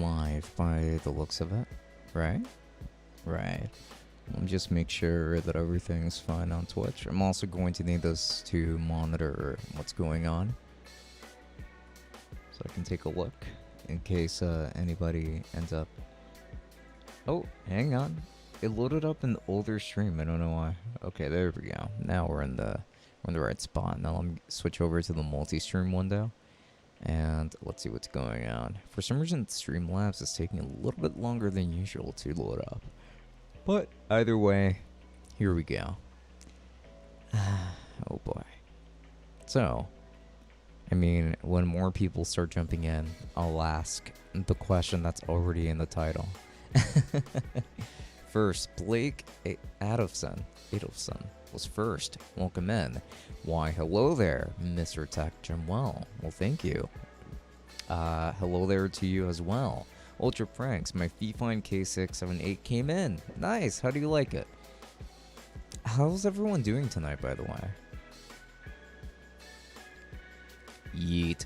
live by the looks of it, right? Right. Let me just make sure that everything's fine on Twitch. I'm also going to need this to monitor what's going on, so I can take a look in case anybody ends up. Oh, hang on. It loaded up an older stream. I don't know why. Okay, there we go. Now we're in the right spot. Now let me switch over to the multi-stream window, and let's see what's going on. For some reason, Streamlabs is taking a little bit longer than usual to load up. But either way, here we go. Oh boy. So, I mean, when more people start jumping in, I'll ask the question that's already in the title. First, Blake Adolfson was first. Welcome in. Why, hello there, Mr. Tech Jimwell. Well, thank you. Hello there to you as well. Ultra Pranks, my Fifine K678 came in. Nice, how do you like it? How's everyone doing tonight, by the way? Yeet.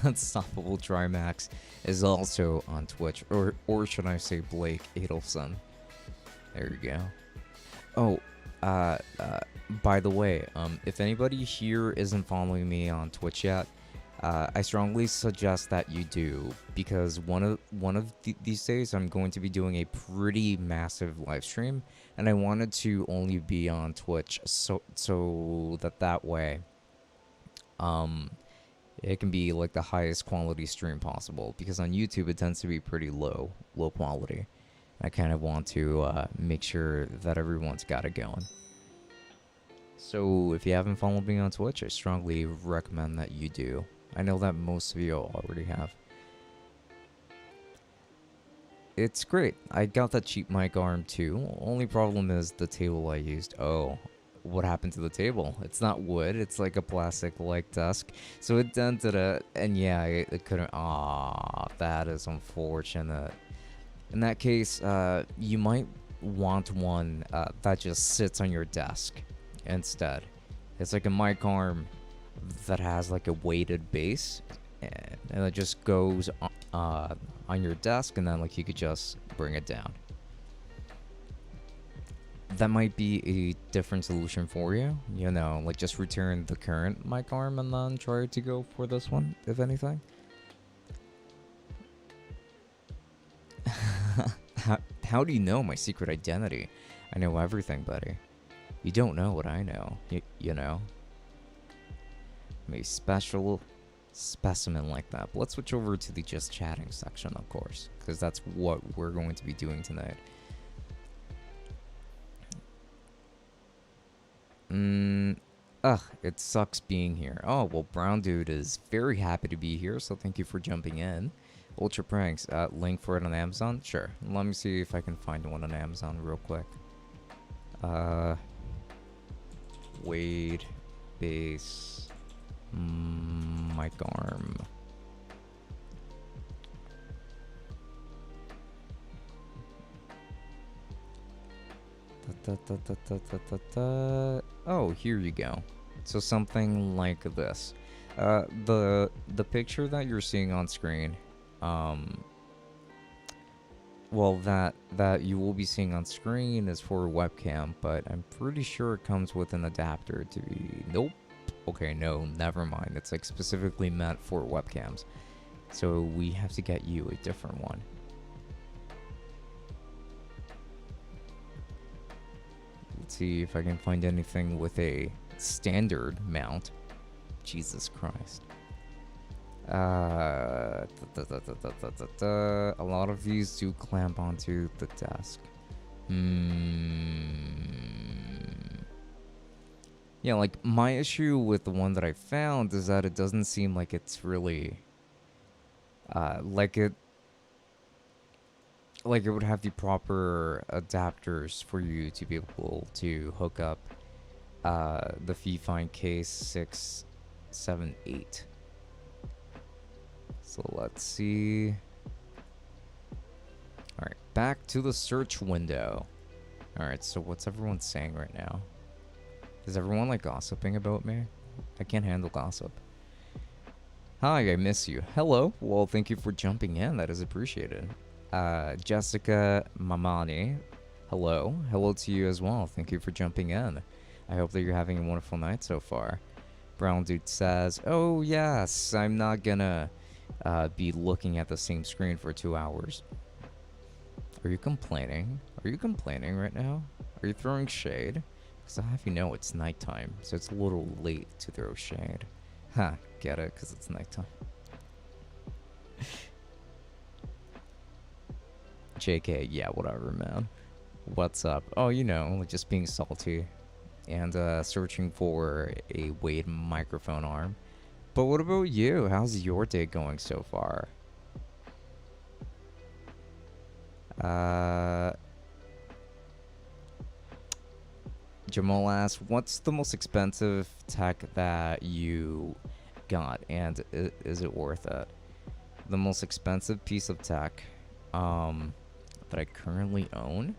Unstoppable Trimax is also on Twitch, or should I say Blake Adelson. There you go. Oh, by the way, if anybody here isn't following me on Twitch yet, I strongly suggest that you do, because one of these days I'm going to be doing a pretty massive live stream, and I wanted to only be on Twitch so that way it can be like the highest quality stream possible, because on YouTube it tends to be pretty low quality. I kind of want to make sure that everyone's got it going. So if you haven't followed me on Twitch, I strongly recommend that you do. I know that most of you already have. It's great. I got that cheap mic arm too. Only problem is the table I used. Oh, what happened to the table? It's not wood. It's like a plastic-like desk. So it dented it, and yeah, it couldn't. Ah, that is unfortunate. In that case, you might want one that just sits on your desk instead. It's like a mic arm that has like a weighted base, and it just goes on your desk, and then like you could just bring it down. That might be a different solution for you, you know, like just return the current mic arm and then try to go for this one, if anything. How do you know my secret identity? I know everything, buddy. You don't know what I know, you know. I'm a special specimen like that. But let's switch over to the just chatting section, of course, because that's what we're going to be doing tonight. It sucks being here. Oh, well, Brown Dude is very happy to be here, so thank you for jumping in. Ultra Pranks, link for it on Amazon? Sure. Let me see if I can find one on Amazon real quick. Wade base mic arm. Oh, here you go. So something like this. The picture that you're seeing on screen, well, that you will be seeing on screen is for webcam, but I'm pretty sure it comes with an adapter to be. Nope. Okay, no, never mind. It's like specifically meant for webcams, so we have to get you a different one. Let's see if I can find anything with a standard mount. Jesus Christ. A lot of these do clamp onto the desk. Yeah, like my issue with the one that I found is that it doesn't seem like it's really like it would have the proper adapters for you to be able to hook up the Fifine K678. So let's see. Alright, back to the search window. Alright, so what's everyone saying right now? Is everyone like gossiping about me? I can't handle gossip. Hi, I miss you. Hello. Well, thank you for jumping in. That is appreciated. Jessica Mamani. Hello. Hello to you as well. Thank you for jumping in. I hope that you're having a wonderful night so far. Brown Dude says, "Oh yes, I'm not gonna be looking at the same screen for 2 hours." Are you complaining? Are you complaining right now? Are you throwing shade? Because I have you know it's nighttime, so it's a little late to throw shade. Ha, get it? Because it's nighttime. JK, yeah, whatever, man. What's up? Oh, you know, like just being salty and searching for a Wade microphone arm. But what about you? How's your day going so far? Jamal asks, what's the most expensive tech that you got, and is it worth it? The most expensive piece of tech that I currently own?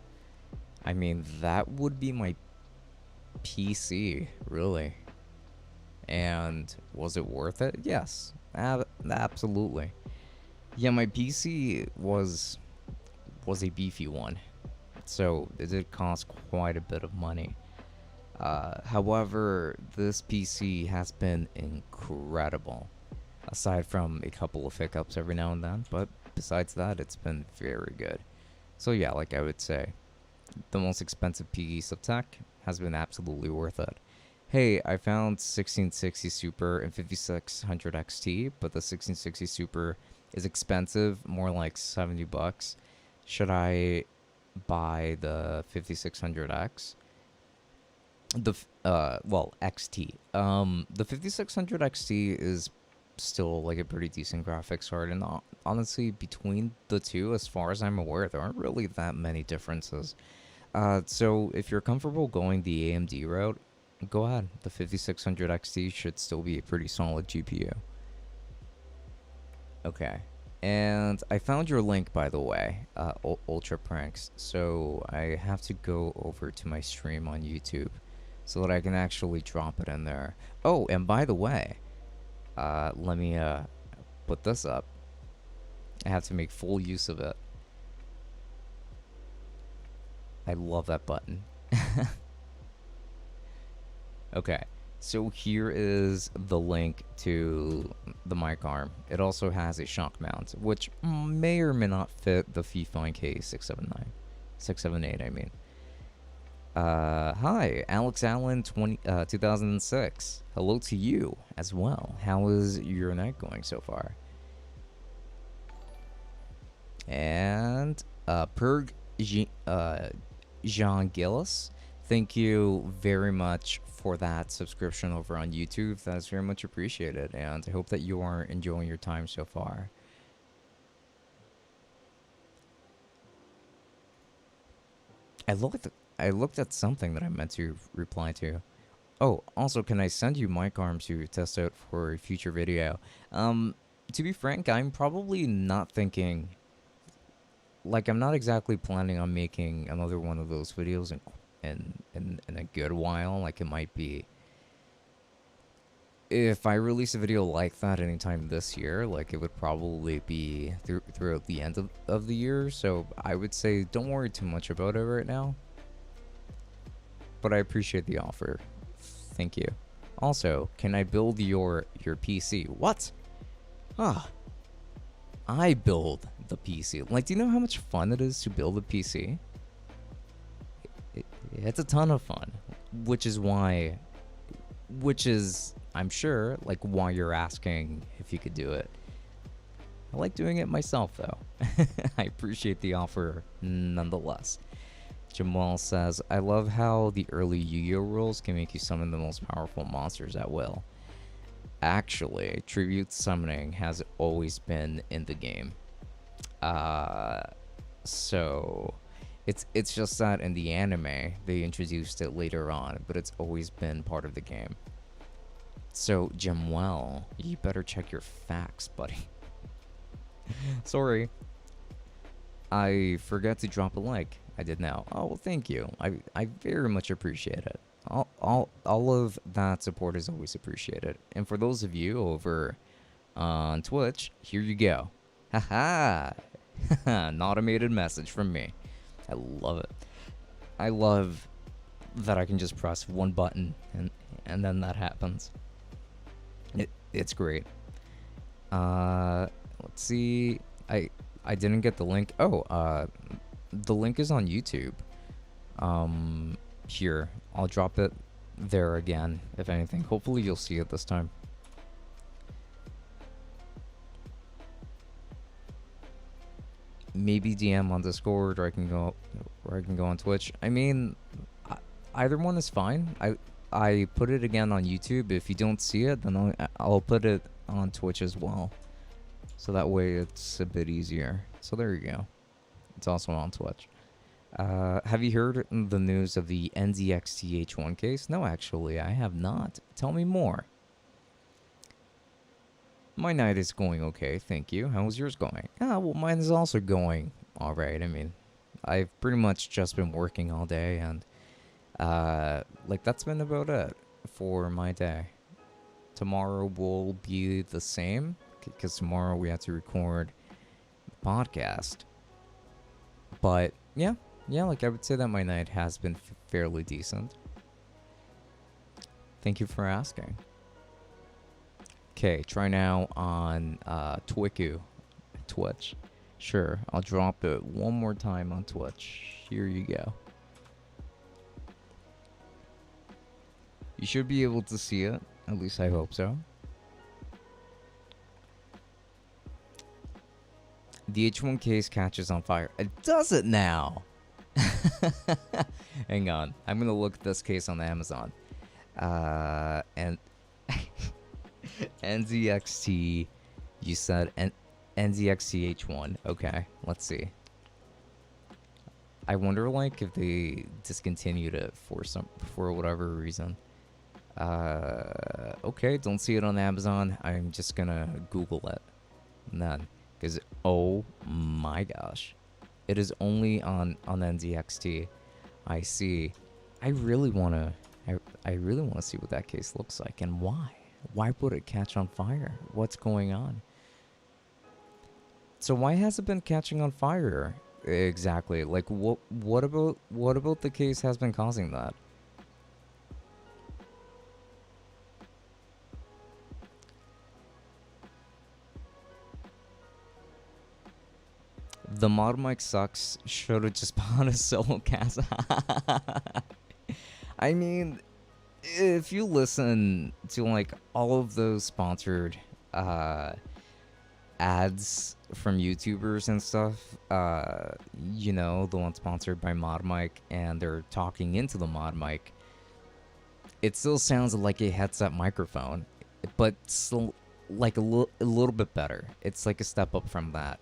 I mean, that would be my PC, really. And was it worth it? Yes, absolutely. Yeah, my PC was a beefy one, so it did cost quite a bit of money. However, this PC has been incredible, aside from a couple of hiccups every now and then, but besides that, it's been very good. So yeah, like I would say, the most expensive piece of tech has been absolutely worth it. Hey, I found 1660 Super and 5600 XT, but the 1660 Super is expensive, more like 70 bucks. Should I buy the 5600X? Well, XT. The 5600 XT is still like a pretty decent graphics card, and honestly, between the two, as far as I'm aware, there aren't really that many differences. So if you're comfortable going the AMD route, go ahead. The 5600 XT should still be a pretty solid GPU. Okay. And I found your link, by the way, Ultra Pranks. So I have to go over to my stream on YouTube so that I can actually drop it in there. Oh, and by the way, let me put this up. I have to make full use of it. I love that button. Okay, so here is the link to the mic arm. It also has a shock mount, which may or may not fit the Fifine K679. 678, I mean. Hi, Alex Allen 2006. Hello to you as well. How is your night going so far? And, Jean Gillis, thank you very much for that subscription over on YouTube. That's very much appreciated, and I hope that you are enjoying your time so far. I looked at something that I meant to reply to. Oh, also, can I send you mic arms to test out for a future video? To be frank, I'm probably not thinking, like, I'm not exactly planning on making another one of those videos in a good while. Like, it might be, if I release a video like that anytime this year, like, it would probably be throughout the end of the year. So I would say don't worry too much about it right now. But I appreciate the offer. Thank you. Also, can I build your PC? What? Ah, I build the PC. Like, do you know how much fun it is to build a PC? It's a ton of fun, which is, I'm sure, like, why you're asking if you could do it. I like doing it myself, though. I appreciate the offer nonetheless. Jamal says, I love how the early Yu-Gi-Oh rules can make you summon the most powerful monsters at will. Actually, tribute summoning has always been in the game. So it's just that in the anime they introduced it later on, but it's always been part of the game. So Jamal, you better check your facts, buddy. Sorry, I forgot to drop a like. I did now. Oh, well, thank you. I very much appreciate it. All of that support is always appreciated. And for those of you over on Twitch, here you go. Haha. An automated message from me. I love it. I love that I can just press one button and then that happens. It's great. Let's see. I didn't get the link. Oh, the link is on YouTube. Here, I'll drop it there again, if anything. Hopefully you'll see it this time. Maybe DM on Discord, or I can go on Twitch. I mean, either one is fine. I put it again on YouTube. If you don't see it, then I'll put it on Twitch as well. So that way it's a bit easier. So there you go. It's also on Twitch. Have you heard the news of the NZXT H1 case? No, actually, I have not. Tell me more. My night is going okay, thank you. How's yours going? Well, mine is also going alright. I mean, I've pretty much just been working all day, and like that's been about it for my day. Tomorrow will be the same, because tomorrow we have to record the podcast. But yeah, like I would say that my night has been fairly decent. Thank you for asking. Okay, try now on Twitch. Sure, I'll drop it one more time on Twitch. Here you go. You should be able to see it. At least I hope so. The H1 case catches on fire. It does it now! Hang on. I'm gonna look at this case on Amazon. And NZXT, you said NZXT H1. Okay, let's see. I wonder, like, if they discontinued it for whatever reason. Okay, don't see it on Amazon. I'm just gonna Google it. None. Because, oh my gosh. It is only on NZXT. I see. I really wanna see what that case looks like and why. Why would it catch on fire? What's going on? So why has it been catching on fire? Exactly. Like what about the case has been causing that? The mod mic sucks. Should have just bought a solo cast. I mean, if you listen to like all of those sponsored ads from YouTubers and stuff, you know, the one sponsored by Mod Mic, and they're talking into the Mod Mic, it still sounds like a headset microphone, but still like a little bit better. It's like a step up from that.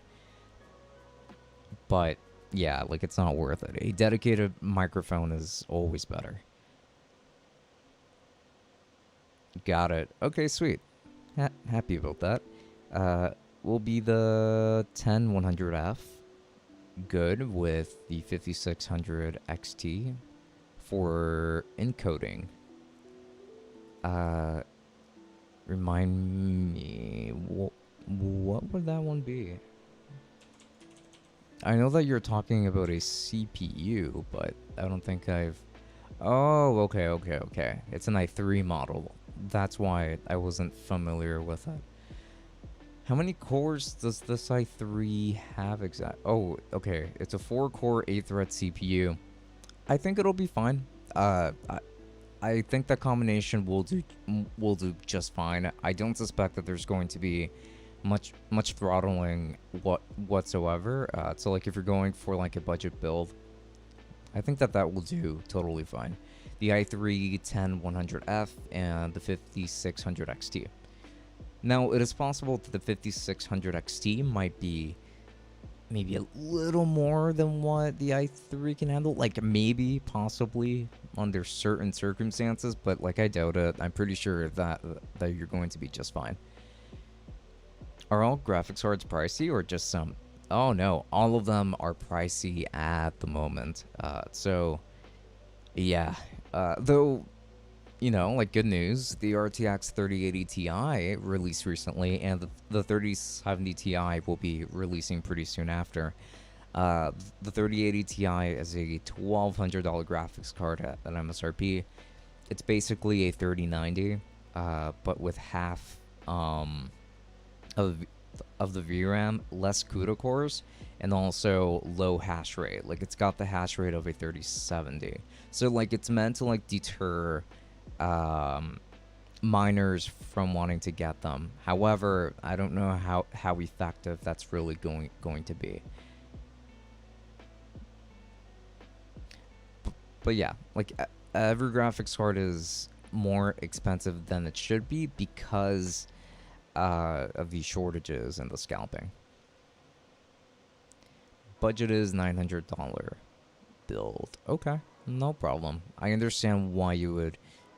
But yeah, like it's not worth it. A dedicated microphone is always better. Got it. Okay, sweet. Happy about that. Will be the 10100F. Good with the 5600 XT for encoding. Remind me, what would that one be? I know that you're talking about a CPU, but I don't think I've... Oh, okay. It's an i3 model. That's why I wasn't familiar with it. How many cores does this i3 have exactly? Oh, okay. It's a 4-core, 8-thread CPU. I think it'll be fine. I think that combination will do just fine. I don't suspect that there's going to be much throttling whatsoever. So like if you're going for like a budget build, I think that will do totally fine. The i3 10100F and the 5600 XT. Now it is possible that the 5600 XT might be maybe a little more than what the i3 can handle, like maybe possibly under certain circumstances, but like I doubt it. I'm pretty sure that you're going to be just fine. Are all graphics cards pricey or just some? Oh no, all of them are pricey at the moment. So yeah, though you know, like good news, the RTX 3080 Ti released recently, and the 3070 Ti will be releasing pretty soon after. Uh, the 3080 Ti is a $1,200 graphics card at an MSRP. It's basically a 3090, but with half of the VRAM, less CUDA cores, and also low hash rate. Like it's got the hash rate of a 3070. So like it's meant to like deter um, miners from wanting to get them. However, I don't know how effective that's really going to be. But yeah, like every graphics card is more expensive than it should be because of the shortages and the scalping. Budget is $900 build. Okay, no problem. I understand why you would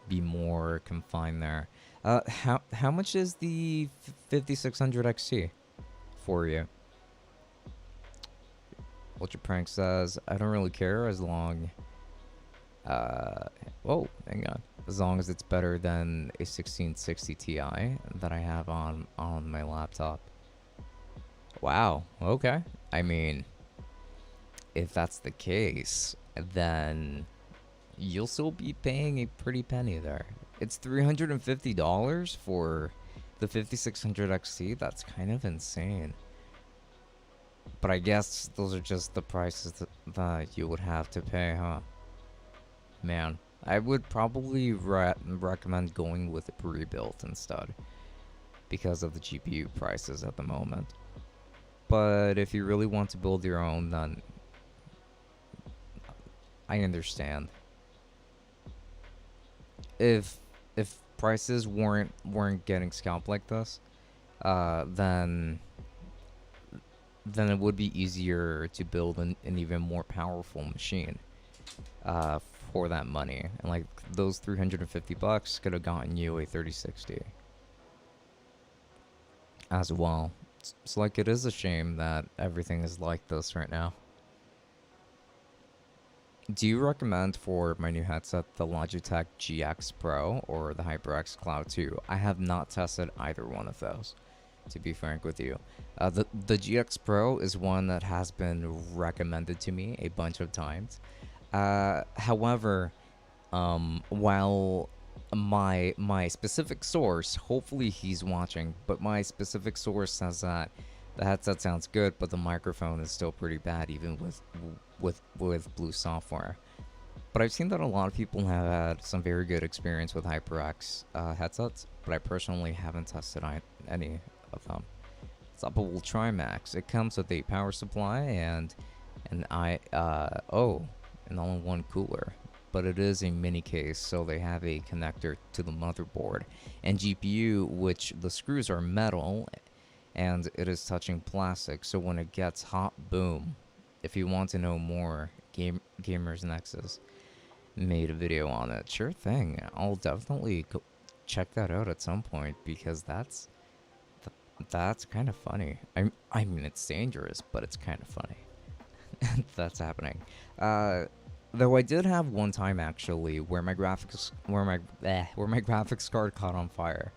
be more confined there. How much is the 5600 XT for you? Ultra Prank says, I don't really care as long. Whoa, hang on. As long as it's better than a 1660 Ti that I have on my laptop. Wow. Okay. I mean, if that's the case, then you'll still be paying a pretty penny there. It's $350 for the 5600 XT. That's kind of insane. But I guess those are just the prices that you would have to pay, huh? Man, I would probably recommend going with a pre-built instead because of the GPU prices at the moment. But if you really want to build your own, then I understand. If prices weren't getting scalped like this, then it would be easier to build an even more powerful machine uh, for that money. And like those $350 could have gotten you a 3060 as well. So like it is a shame that everything is like this right now. Do you recommend for my new headset the Logitech GX Pro or the HyperX Cloud 2? I have not tested either one of those, to be frank with you. The GX Pro is one that has been recommended to me a bunch of times. However, while my specific source, hopefully he's watching, but my specific source says that the headset sounds good, but the microphone is still pretty bad, even with Blue software. But I've seen that a lot of people have had some very good experience with HyperX headsets, but I personally haven't tested any of them. So, but we'll try Max. It comes with a power supply and an an all-in-one cooler, but it is a mini case, so they have a connector to the motherboard and GPU, which the screws are metal and it is touching plastic, so when it gets hot, boom. If you want to know more, Gamers Nexus made a video on it. Sure thing. I'll definitely go check that out at some point because that's kind of funny. I mean it's dangerous, but it's kind of funny. That's happening. Though I did have one time actually where my graphics card caught on fire.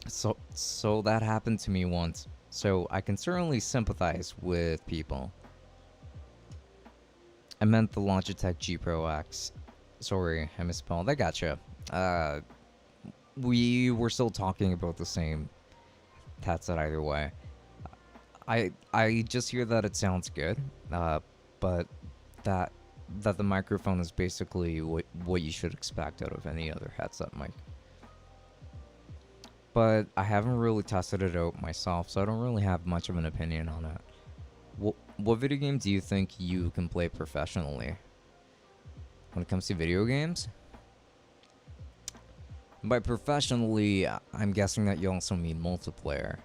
So that happened to me once. So I can certainly sympathize with people. I meant the Logitech G Pro X. Sorry, I misspelled. I gotcha. We were still talking about the same headset either way. I just hear that it sounds good, but that the microphone is basically what you should expect out of any other headset mic. But I haven't really tested it out myself, so I don't really have much of an opinion on it. What video game do you think you can play professionally? When it comes to video games? By professionally, I'm guessing that you also mean multiplayer.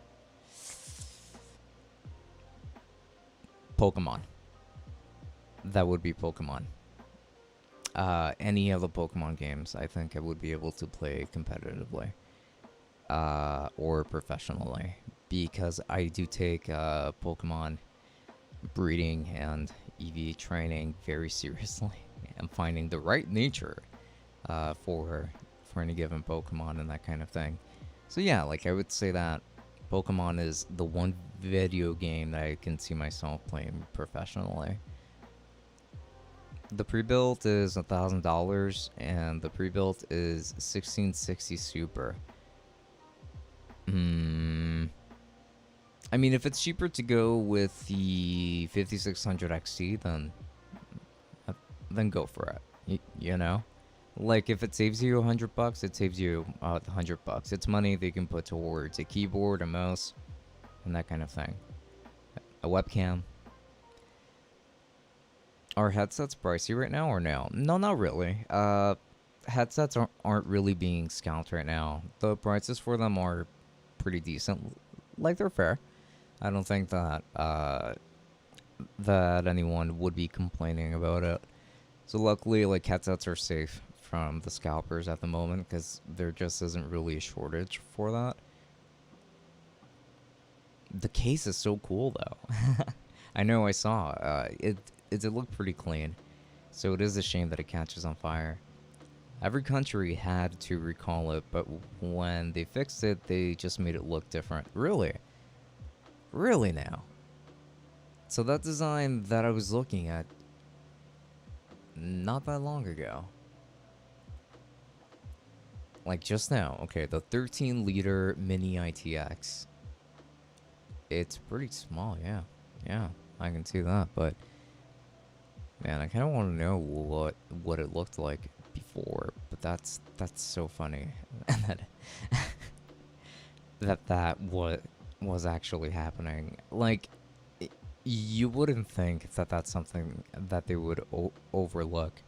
Pokemon. That would be Pokemon. Any of the Pokemon games, I think I would be able to play competitively. Or professionally. Because I do take Pokemon breeding and EV training very seriously. and finding the right nature for any given Pokemon and that kind of thing. So yeah, like I would say that Pokemon is the one video game that I can see myself playing professionally. The pre-built is $1,000 and the pre-built is 1660 Super. I mean, if it's cheaper to go with the 5600 XT, then go for it. You know, like if it saves you $100, it saves you $100. It's money they can put towards a keyboard, a mouse, and that kind of thing. A webcam. Are headsets pricey right now or no? No, not really. Headsets aren't really being scalped right now. The prices for them are pretty decent. Like they're fair. I don't think that that anyone would be complaining about it. So luckily, like headsets are safe from the scalpers at the moment because there just isn't really a shortage for that. The case is so cool though. I know I saw it did look pretty clean. So it is a shame that it catches on fire. Every country had to recall it, but when they fixed it, they just made it look different. Really? Really now? So that design that I was looking at not that long ago. Like just now. Okay, the 13-liter Mini ITX. It's pretty small, yeah. Yeah, I can see that, but man, I kind of want to know what it looked like before, but that's so funny. And that what was actually happening. Like you wouldn't think that that's something that they would overlook.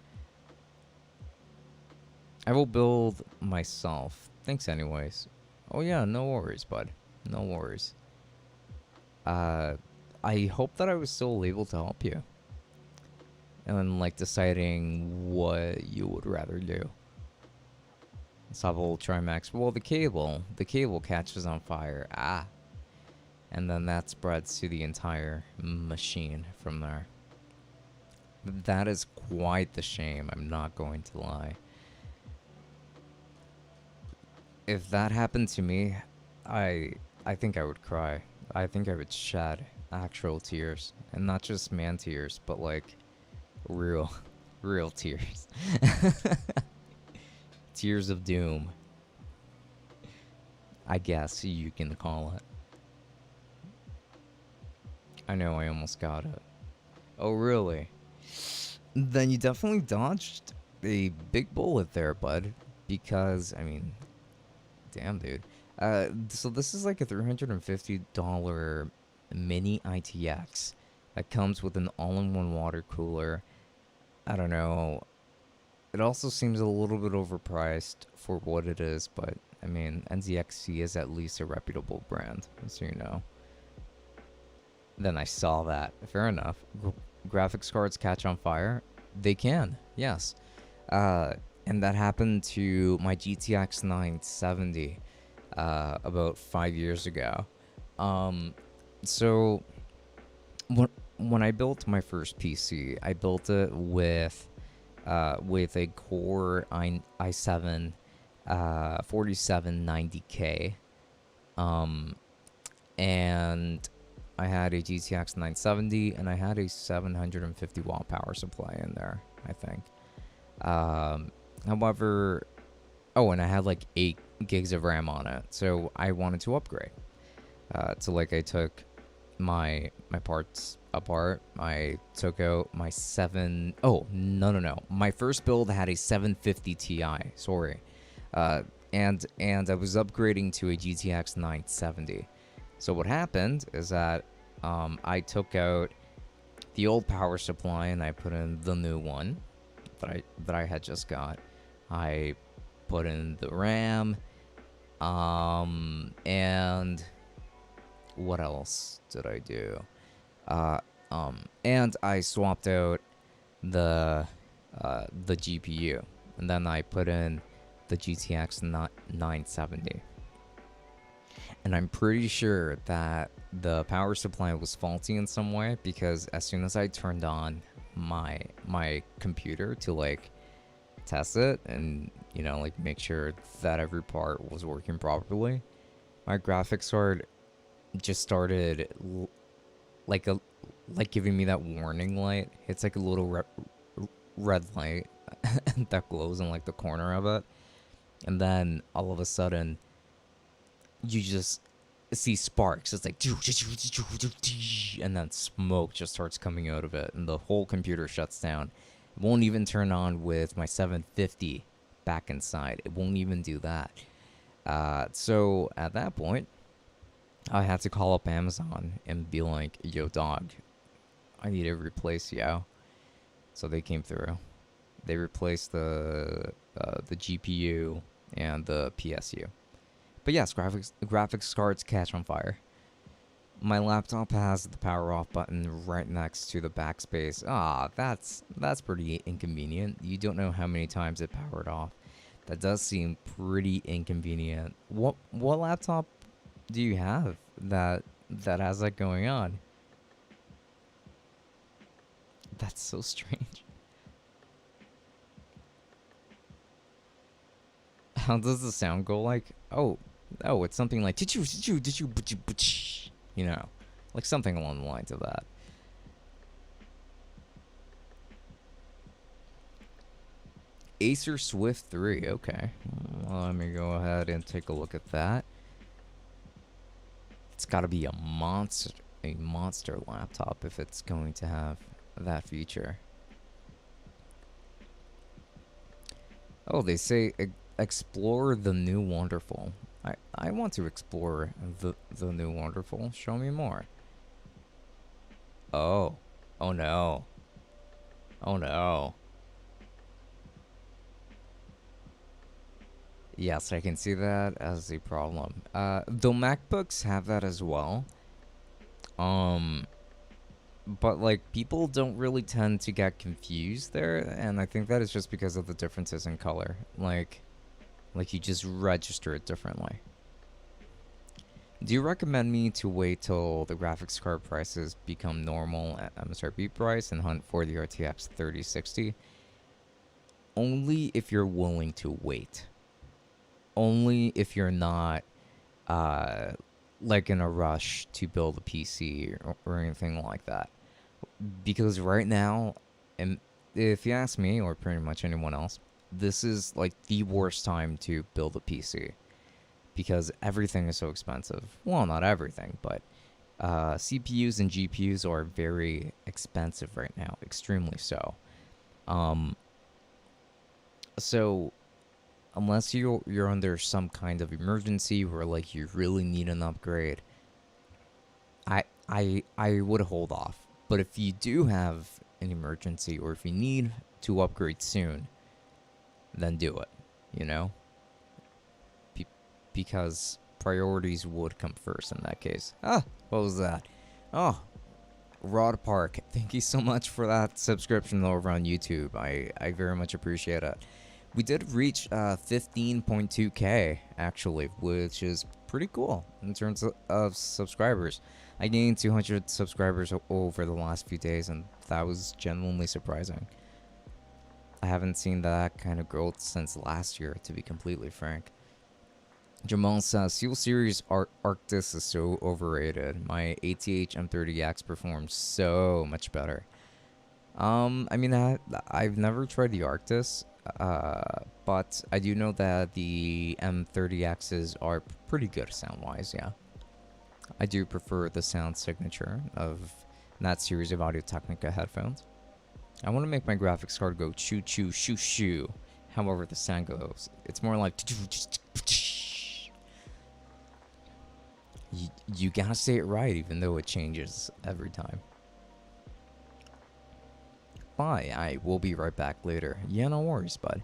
I will build myself. Thanks anyways. Oh yeah, no worries, bud. No worries. I hope that I was still able to help you. And then like deciding what you would rather do. Subtle Trimax. Well, the cable catches on fire. Ah. And then that spreads to the entire machine from there. That is quite the shame, I'm not going to lie. If that happened to me, I think I would cry. I think I would shed actual tears. And not just man tears, but like real tears. Tears of doom, I guess you can call it. I know I almost got it. Oh, really? Then you definitely dodged a big bullet there, bud. Because, I mean, damn, dude. So this is like a $350 Mini ITX that comes with an all-in-one water cooler. I don't know. It also seems a little bit overpriced for what it is, but I mean, NZXT is at least a reputable brand, so you know. Then I saw that. Fair enough. Graphics cards catch on fire? They can, yes. And that happened to my GTX 970 about 5 years ago. So when I built my first PC, I built it with a Core i7 4790K, and I had a GTX 970 and I had a 750 watt power supply in there, I think. However, oh, and I had like 8 gigs of RAM on it, so I wanted to upgrade. So like I took my parts apart. I took out my no. My first build had a 750 Ti, sorry. And I was upgrading to a GTX 970. So what happened is that I took out the old power supply and I put in the new one that I had just got. I put in the RAM, and what else did I do? And I swapped out the GPU, and then I put in the GTX 970. And I'm pretty sure that the power supply was faulty in some way, because as soon as I turned on my computer to like test it and like make sure that every part was working properly. My graphics card just started like a like giving me that warning light. It's like a little red light that glows in like the corner of it, and then all of a sudden you just see sparks. It's like and then smoke just starts coming out of it, and the whole computer shuts down. It won't even turn on with my 750 back inside. It won't even do that. So at that point, I had to call up Amazon and be like, "Yo, dog, I need to replace Yo." So they came through. They replaced the GPU and the PSU. But yes, graphics cards catch on fire. My laptop has the power off button right next to the backspace. That's pretty inconvenient. You don't know how many times it powered off. That does seem pretty inconvenient. What laptop do you have that has that going on? That's so strange. How does the sound go like? Oh, it's something like you know, like something along the lines of that. Acer Swift 3, okay. Well, let me go ahead and take a look at that. It's got to be a monster laptop if it's going to have that feature. Oh, they say explore the new wonderful. I want to explore the new wonderful. Show me more. Oh. Oh no. Oh no. Yes, I can see that as a problem. Though MacBooks have that as well. Um, but like people don't really tend to get confused there, and I think that is just because of the differences in color. Like you just register it differently. Do you recommend me to wait till the graphics card prices become normal at MSRP price and hunt for the RTX 3060? Only if you're willing to wait. Only if you're not uh, like in a rush to build a PC or anything like that. Because right now, and if you ask me or pretty much anyone else, this is like the worst time to build a PC because everything is so expensive. Well, not everything, but CPUs and GPUs are very expensive right now, extremely so. Um, so unless you're under some kind of emergency where like you really need an upgrade, I would hold off. But if you do have an emergency or if you need to upgrade soon, then do it. You know, because priorities would come first in that case. What was that? Oh, Rod Park. Thank you so much for that subscription over on YouTube. I very much appreciate it. We did reach 15.2k actually, which is pretty cool in terms of subscribers. I gained 200 subscribers over the last few days, and that was genuinely surprising. I haven't seen that kind of growth since last year, to be completely frank. Jamal says, SteelSeries Arctis is so overrated. My ATH M30X performs so much better. I mean, I've never tried the Arctis, but I do know that the M30Xs are pretty good sound-wise, yeah. I do prefer the sound signature of that series of Audio-Technica headphones. I want to make my graphics card go choo-choo, shoo-shoo. However the sound goes, it's more like... You gotta say it right, even though it changes every time. Bye, I will be right back later. Yeah, no worries, bud.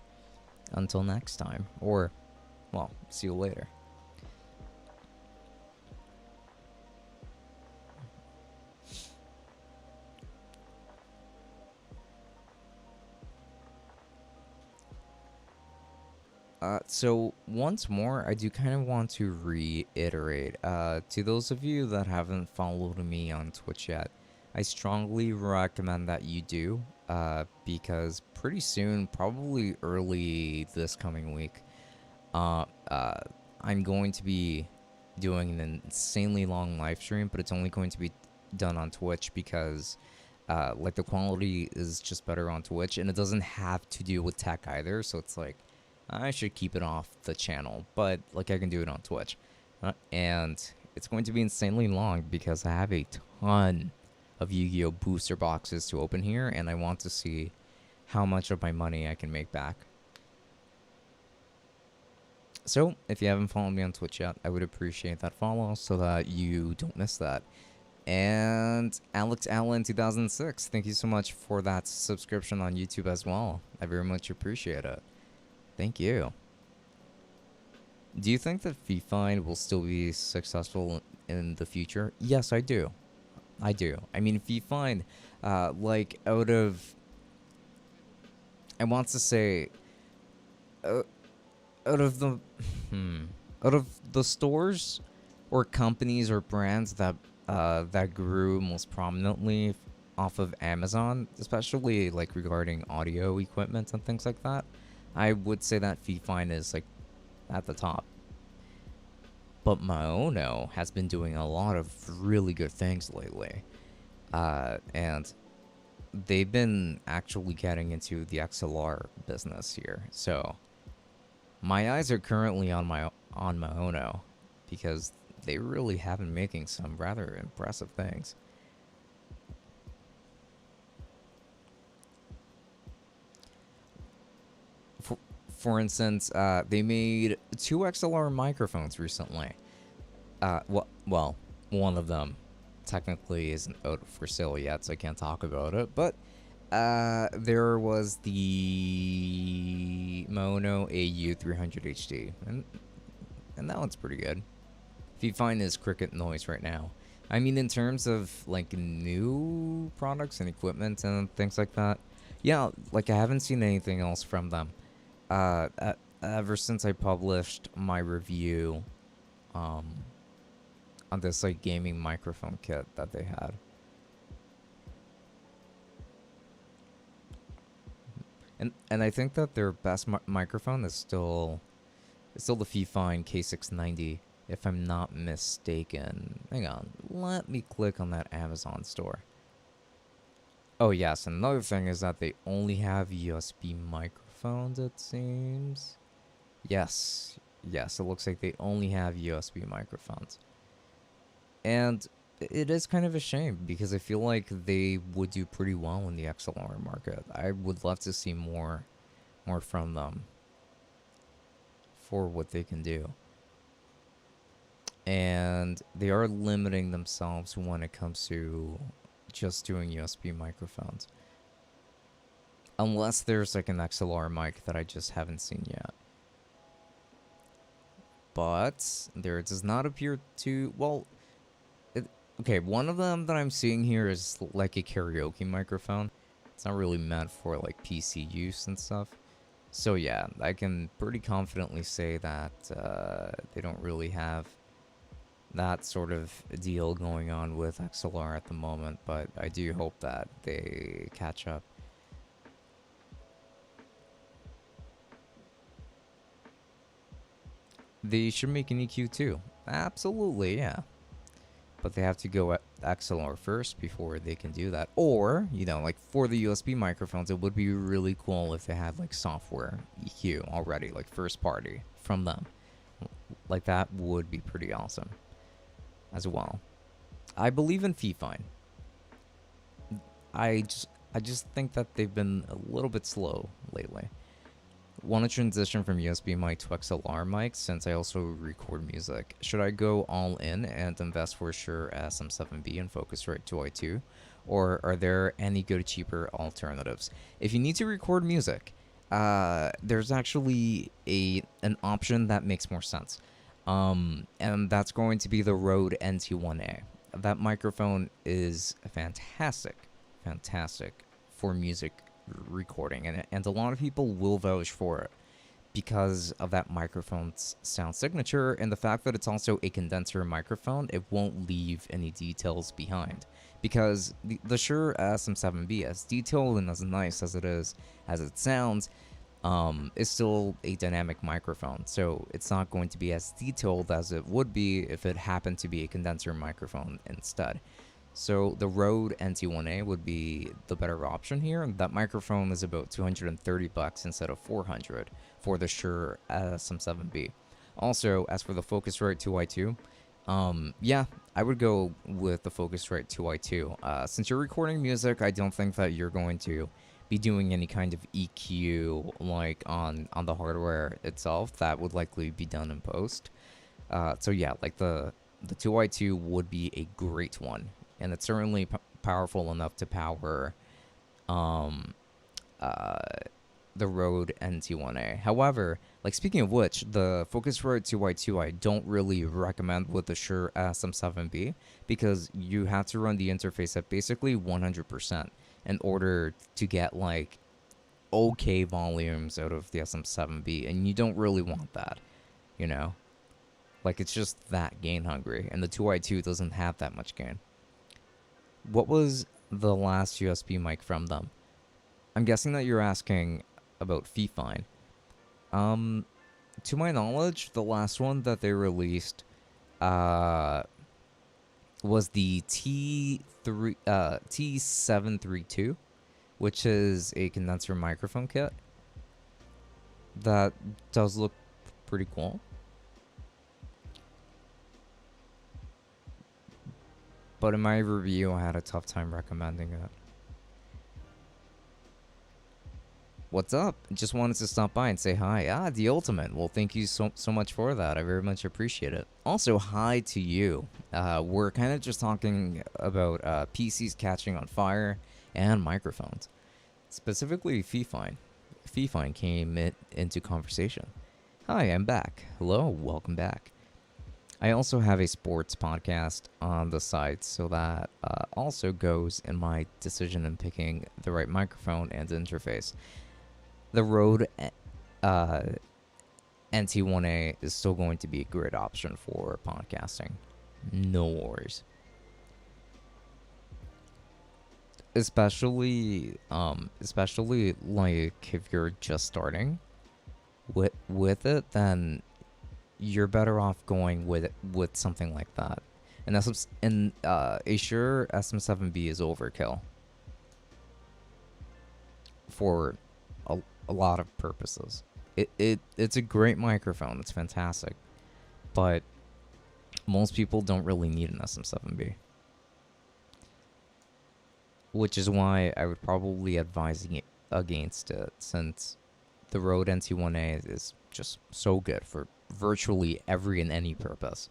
Until next time. Or, well, see you later. So once more, I do kind of want to reiterate, to those of you that haven't followed me on Twitch yet, I strongly recommend that you do, because pretty soon, probably early this coming week, uh, uh, I'm going to be doing an insanely long live stream, but it's only going to be done on Twitch because, like, the quality is just better on Twitch, and it doesn't have to do with tech either. So it's like, I should keep it off the channel, but like I can do it on Twitch, and it's going to be insanely long because I have a ton of Yu-Gi-Oh booster boxes to open here, and I want to see how much of my money I can make back. So, if you haven't followed me on Twitch yet, I would appreciate that follow so that you don't miss that. And Alex Allen 2006, thank you so much for that subscription on YouTube as well. I very much appreciate it. Thank you. Do you think that FeeFind will still be successful in the future? Yes, I do. I do. I mean, FeeFind, like, I want to say, uh, out of the, out of the stores or companies or brands that grew most prominently off of Amazon, especially like regarding audio equipment and things like that, I would say that FeeFind is like at the top. But Maono has been doing a lot of really good things lately, and they've been actually getting into the XLR business here. So my eyes are currently on Maono because they really have been making some rather impressive things. For instance, they made 2 XLR microphones recently. Well, one of them technically isn't out for sale yet, so I can't talk about it. But there was the Mono AU300 HD, and that one's pretty good. If you find this Cricket noise right now, I mean, in terms of like new products and equipment and things like that, yeah, like I haven't seen anything else from them. Ever since I published my review, on this like gaming microphone kit that they had. And I think that their best microphone is still the FeeFind K690, if I'm not mistaken. Hang on, let me click on that Amazon store. Oh yes, another thing is that they only have USB microphones, it seems. Yes, it looks like they only have USB microphones. And it is kind of a shame because I feel like they would do pretty well in the XLR market. I would love to see more from them for what they can do. And they are limiting themselves when it comes to just doing USB microphones. Unless there's like an XLR mic that I just haven't seen yet. But there does not appear to, well, okay, one of them that I'm seeing here is like a karaoke microphone. It's not really meant for like PC use and stuff. So yeah, I can pretty confidently say that they don't really have that sort of deal going on with XLR at the moment, but I do hope that they catch up. They should make an EQ too. Absolutely, yeah. But they have to go XLR first before they can do that. Or, you know, like for the USB microphones, it would be really cool if they had like software EQ already, like first party from them. Like that would be pretty awesome as well. I believe in FeeFind. I just think that they've been a little bit slow lately. Want to transition from USB mic to XLR mic since I also record music. Should I go all in and invest for Shure SM7B and Focusrite 2i2? Or are there any good cheaper alternatives? If you need to record music, there's actually an option that makes more sense. And that's going to be the Rode NT1A. That microphone is fantastic for music recording, and a lot of people will vouch for it because of that microphone's sound signature and the fact that it's also a condenser microphone, it won't leave any details behind. Because the Shure SM7B, as detailed and as nice as it is, as it sounds, is still a dynamic microphone. So it's not going to be as detailed as it would be if it happened to be a condenser microphone instead. So the Rode NT1A would be the better option here. That microphone is about 230 bucks instead of 400 for the Shure SM7B. Also, as for the Focusrite 2i2, yeah, I would go with the Focusrite 2i2. Since you're recording music, I don't think that you're going to be doing any kind of EQ like on the hardware itself. That would likely be done in post. So yeah, like the 2i2 would be a great one, and it's certainly powerful enough to power um, uh, the Rode NT1A. However, like speaking of which, the Focusrite 2i2 I don't really recommend with the Shure SM7B because you have to run the interface at basically 100% in order to get like okay volumes out of the SM7B, and you don't really want that, you know? Like it's just that gain hungry, and the 2i2 doesn't have that much gain. What was the last USB mic from them? I'm guessing that you're asking about Fifine. To my knowledge, the last one that they released was the T732, which is a condenser microphone kit that does look pretty cool. But in my review, I had a tough time recommending it. What's up? Just wanted to stop by and say hi. Ah, the ultimate. Well, thank you so much for that. I very much appreciate it. Also, hi to you. We're kind of just talking about PCs catching on fire and microphones. Specifically, Fifine. Fifine came into conversation. Hi, I'm back. Hello, welcome back. I also have a sports podcast on the site, so that also goes in my decision in picking the right microphone and interface. The Rode NT1A is still going to be a great option for podcasting. No worries. Especially like if you're just starting with it, then you're better off going with something like that. And that's a Shure SM7B is overkill for a lot of purposes. It's a great microphone. It's fantastic, but most people don't really need an SM7B, which is why I would probably advise against it, since the Rode NT1A is just so good for virtually every and any purpose.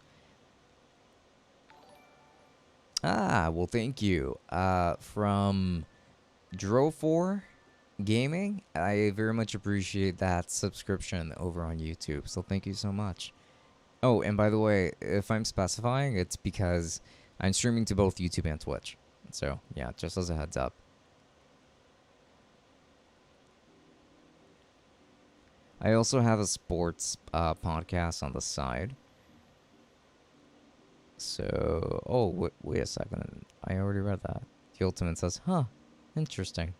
Ah, well, thank you. From Dro4 Gaming, I very much appreciate that subscription over on YouTube, so thank you so much. Oh, and by the way, if I'm specifying, it's because I'm streaming to both YouTube and Twitch. So, yeah, just as a heads up. I also have a sports podcast on the side. So, oh, wait a second. I already read that. The Ultimate says, huh, interesting.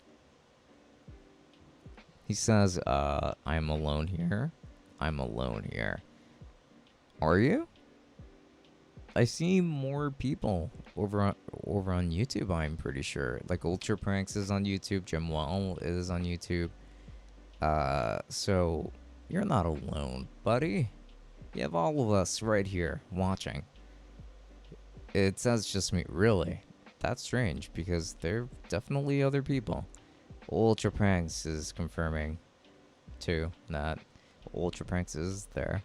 He says, I'm alone here. I'm alone here. Are you? I see more people over on YouTube, I'm pretty sure. Like Ultra Pranks is on YouTube, Jim Wall is on YouTube. So you're not alone, buddy. You have all of us right here watching. It says just me. Really? That's strange, because there are definitely other people. Ultra Pranks is confirming too that Ultra Pranks is there.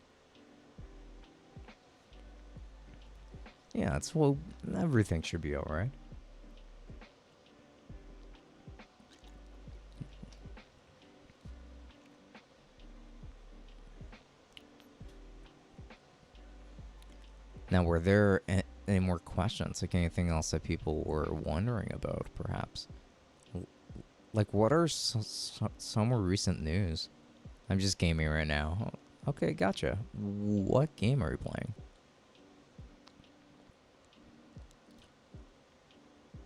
Yeah, it's, well, everything should be alright. Now, were there any more questions? Like anything else that people were wondering about, perhaps? Like, what are some more recent news? I'm just gaming right now. Okay, gotcha. What game are you playing?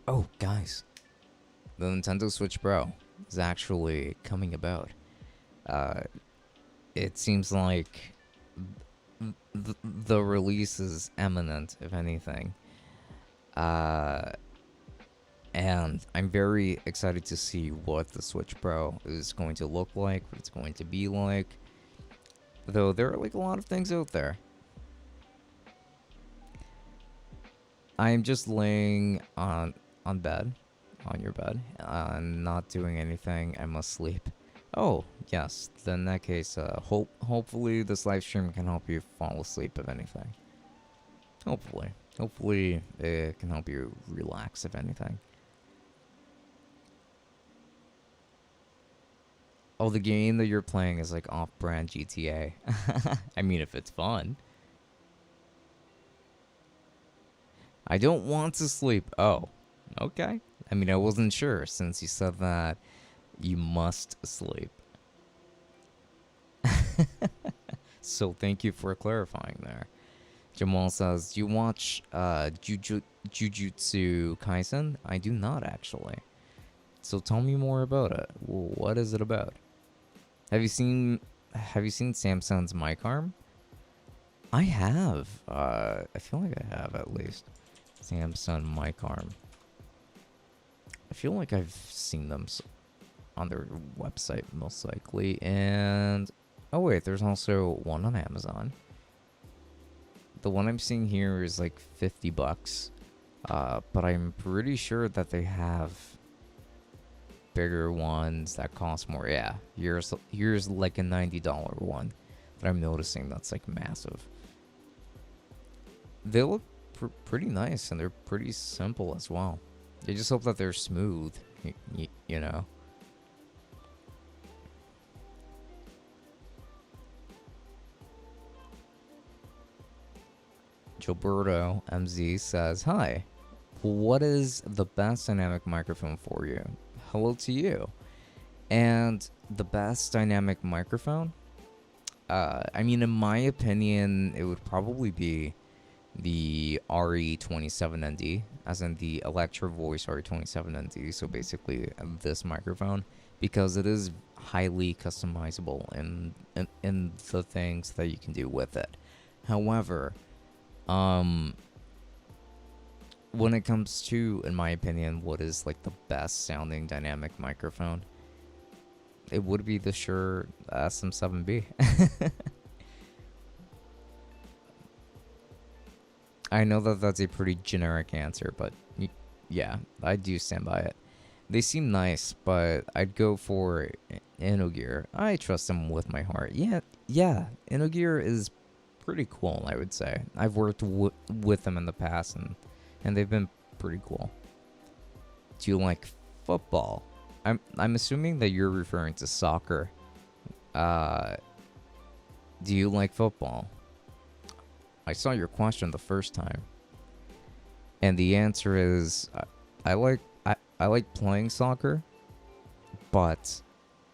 Oh, guys, the Nintendo Switch Pro is actually coming about. Uh, it seems like the release is imminent, if anything. Uh, and I'm very excited to see what the Switch Pro is going to look like, what it's going to be like. Though there are like a lot of things out there. I'm just laying on bed, on your bed, not doing anything. I must sleep. Oh yes, then in that case, hopefully this live stream can help you fall asleep. If anything, hopefully it can help you relax. If anything. Oh, the game that you're playing is like off-brand GTA. I mean, if it's fun. I don't want to sleep. Oh, okay. I mean, I wasn't sure since you said that you must sleep. So thank you for clarifying there. Jamal says, "Do you watch Jujutsu Kaisen?" I do not actually. So tell me more about it. What is it about? Have you seen Samsung's mic arm? I have. I feel like I have at least. Samsung mic arm. I feel like I've seen them on their website most likely. And oh wait, there's also one on Amazon. The one I'm seeing here is like $50. But I'm pretty sure that they have bigger ones that cost more. Yeah, here's like a $90 one that I'm noticing that's like massive. They look pretty nice and they're pretty simple as well. I just hope that they're smooth, you know. Gilberto MZ says, "Hi, what is the best dynamic microphone for you?" Hello to you. And the best dynamic microphone? I mean, in my opinion, it would probably be the RE27ND, as in the Electro Voice RE27ND. So basically, this microphone, because it is highly customizable in the things that you can do with it. However, when it comes to, in my opinion, what is like the best sounding dynamic microphone, it would be the Shure SM7B. I know that that's a pretty generic answer, but yeah, I do stand by it. They seem nice, but I'd go for InnoGear. I trust them with my heart. Yeah, InnoGear is pretty cool, I would say. I've worked with them in the past, and they've been pretty cool. Do you like football? I'm assuming that you're referring to soccer. Do you like football? I saw your question the first time, and the answer is I like playing soccer, but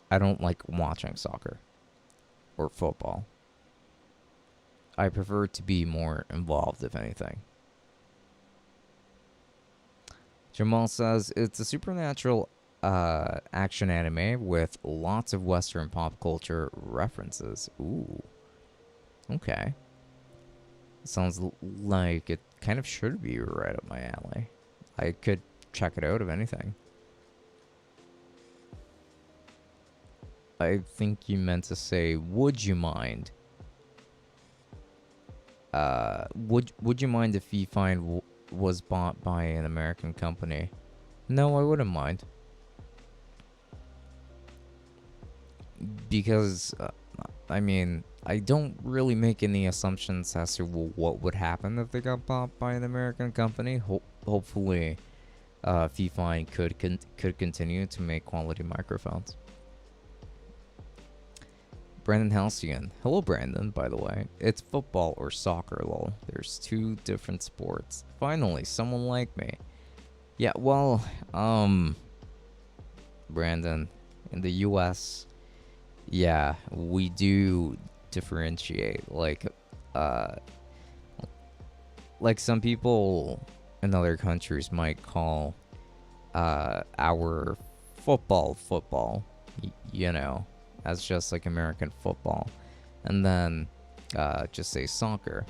I don't like watching soccer or football. I prefer to be more involved, if anything. Jamal says it's a supernatural action anime with lots of Western pop culture references. Ooh, okay. Sounds like it kind of should be right up my alley. I could check it out, if anything. I think you meant to say, would you mind? Would you mind if Find was bought by an American company? No, I wouldn't mind. Because, I mean, I don't really make any assumptions as to what would happen if they got bought by an American company. Hopefully, Find could continue to make quality microphones. Brandon Halcyon. Hello, Brandon, by the way. It's football or soccer, lol. There's two different sports. Finally, someone like me. Yeah, well, Brandon, in the US, Yeah, we do differentiate. Uh, like some people in other countries might call our football, you know, as just like American football, and then just say soccer.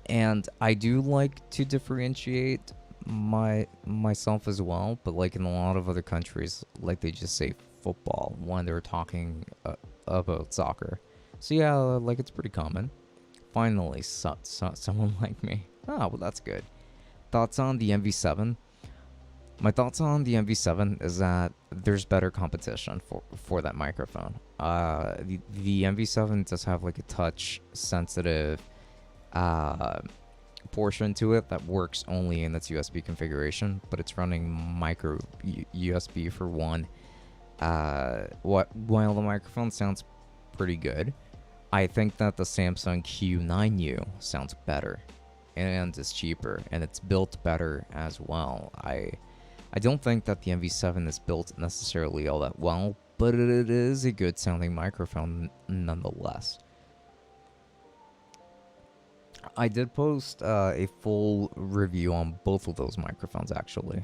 And I do like to differentiate myself as well, but like in a lot of other countries, like they just say football when they're talking about soccer. So yeah, like it's pretty common. Finally, someone like me. Oh, well, that's good. Thoughts on the MV7? My thoughts on the MV7 is that there's better competition for that microphone. The MV7 does have like a touch sensitive uh, portion to it that works only in its USB configuration, but it's running micro USB for one. While the microphone sounds pretty good, I think that the Samsung Q9U sounds better and is cheaper and it's built better as well. I don't think that the MV7 is built necessarily all that well, but it is a good sounding microphone nonetheless. I did post a full review on both of those microphones actually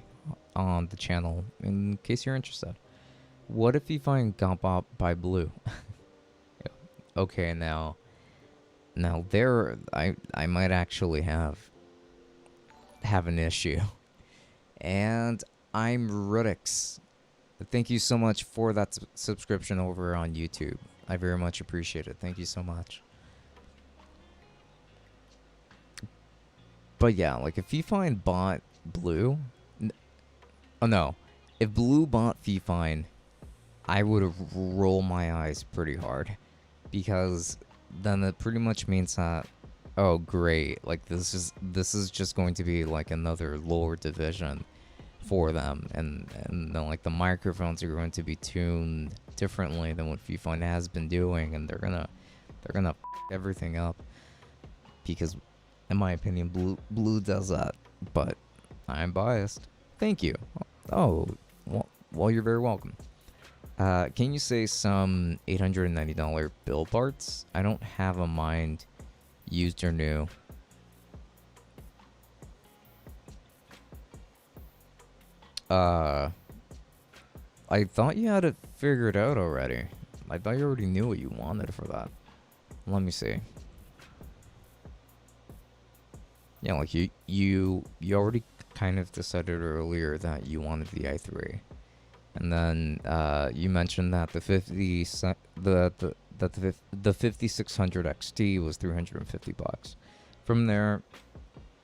on the channel in case you're interested. What if you find got bought by Blue? Okay, now there I might actually have an issue. And I'm Rudix. Thank you so much for that subscription over on YouTube. I very much appreciate it. Thank you so much. But yeah, like if Fifine bought Blue, oh no, if Blue bought Fifine, I would roll my eyes pretty hard because then it pretty much means that oh great, like this is just going to be like another lower division for them, and then like the microphones are going to be tuned differently than what Fifine has been doing, and they're gonna everything up because in my opinion blue does that, but I'm biased. Thank you. Oh, well you're very welcome. Can you say some $890 bill parts? I don't have a mind, used or new. Uh, I thought you had it figured out already. I thought you already knew what you wanted for that. Let me see. Yeah, like you already kind of decided earlier that you wanted the i3. And then you mentioned that the 5600 XT was $350. From there,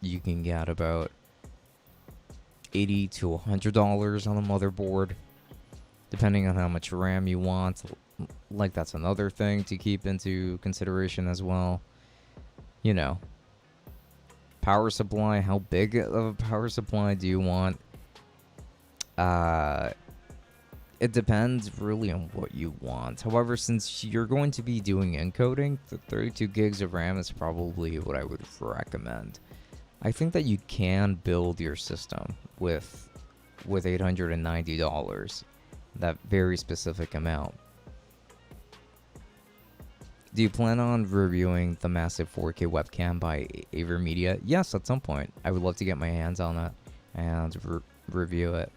you can get about $80 to $100 on the motherboard, depending on how much RAM you want. Like that's another thing to keep into consideration as well. You know, power supply. How big of a power supply do you want? It depends really on what you want. However, since you're going to be doing encoding, the 32 gigs of RAM is probably what I would recommend. I think that you can build your system with $890, that very specific amount. Do you plan on reviewing the massive 4K webcam by AverMedia? Yes, at some point. I would love to get my hands on it and review it.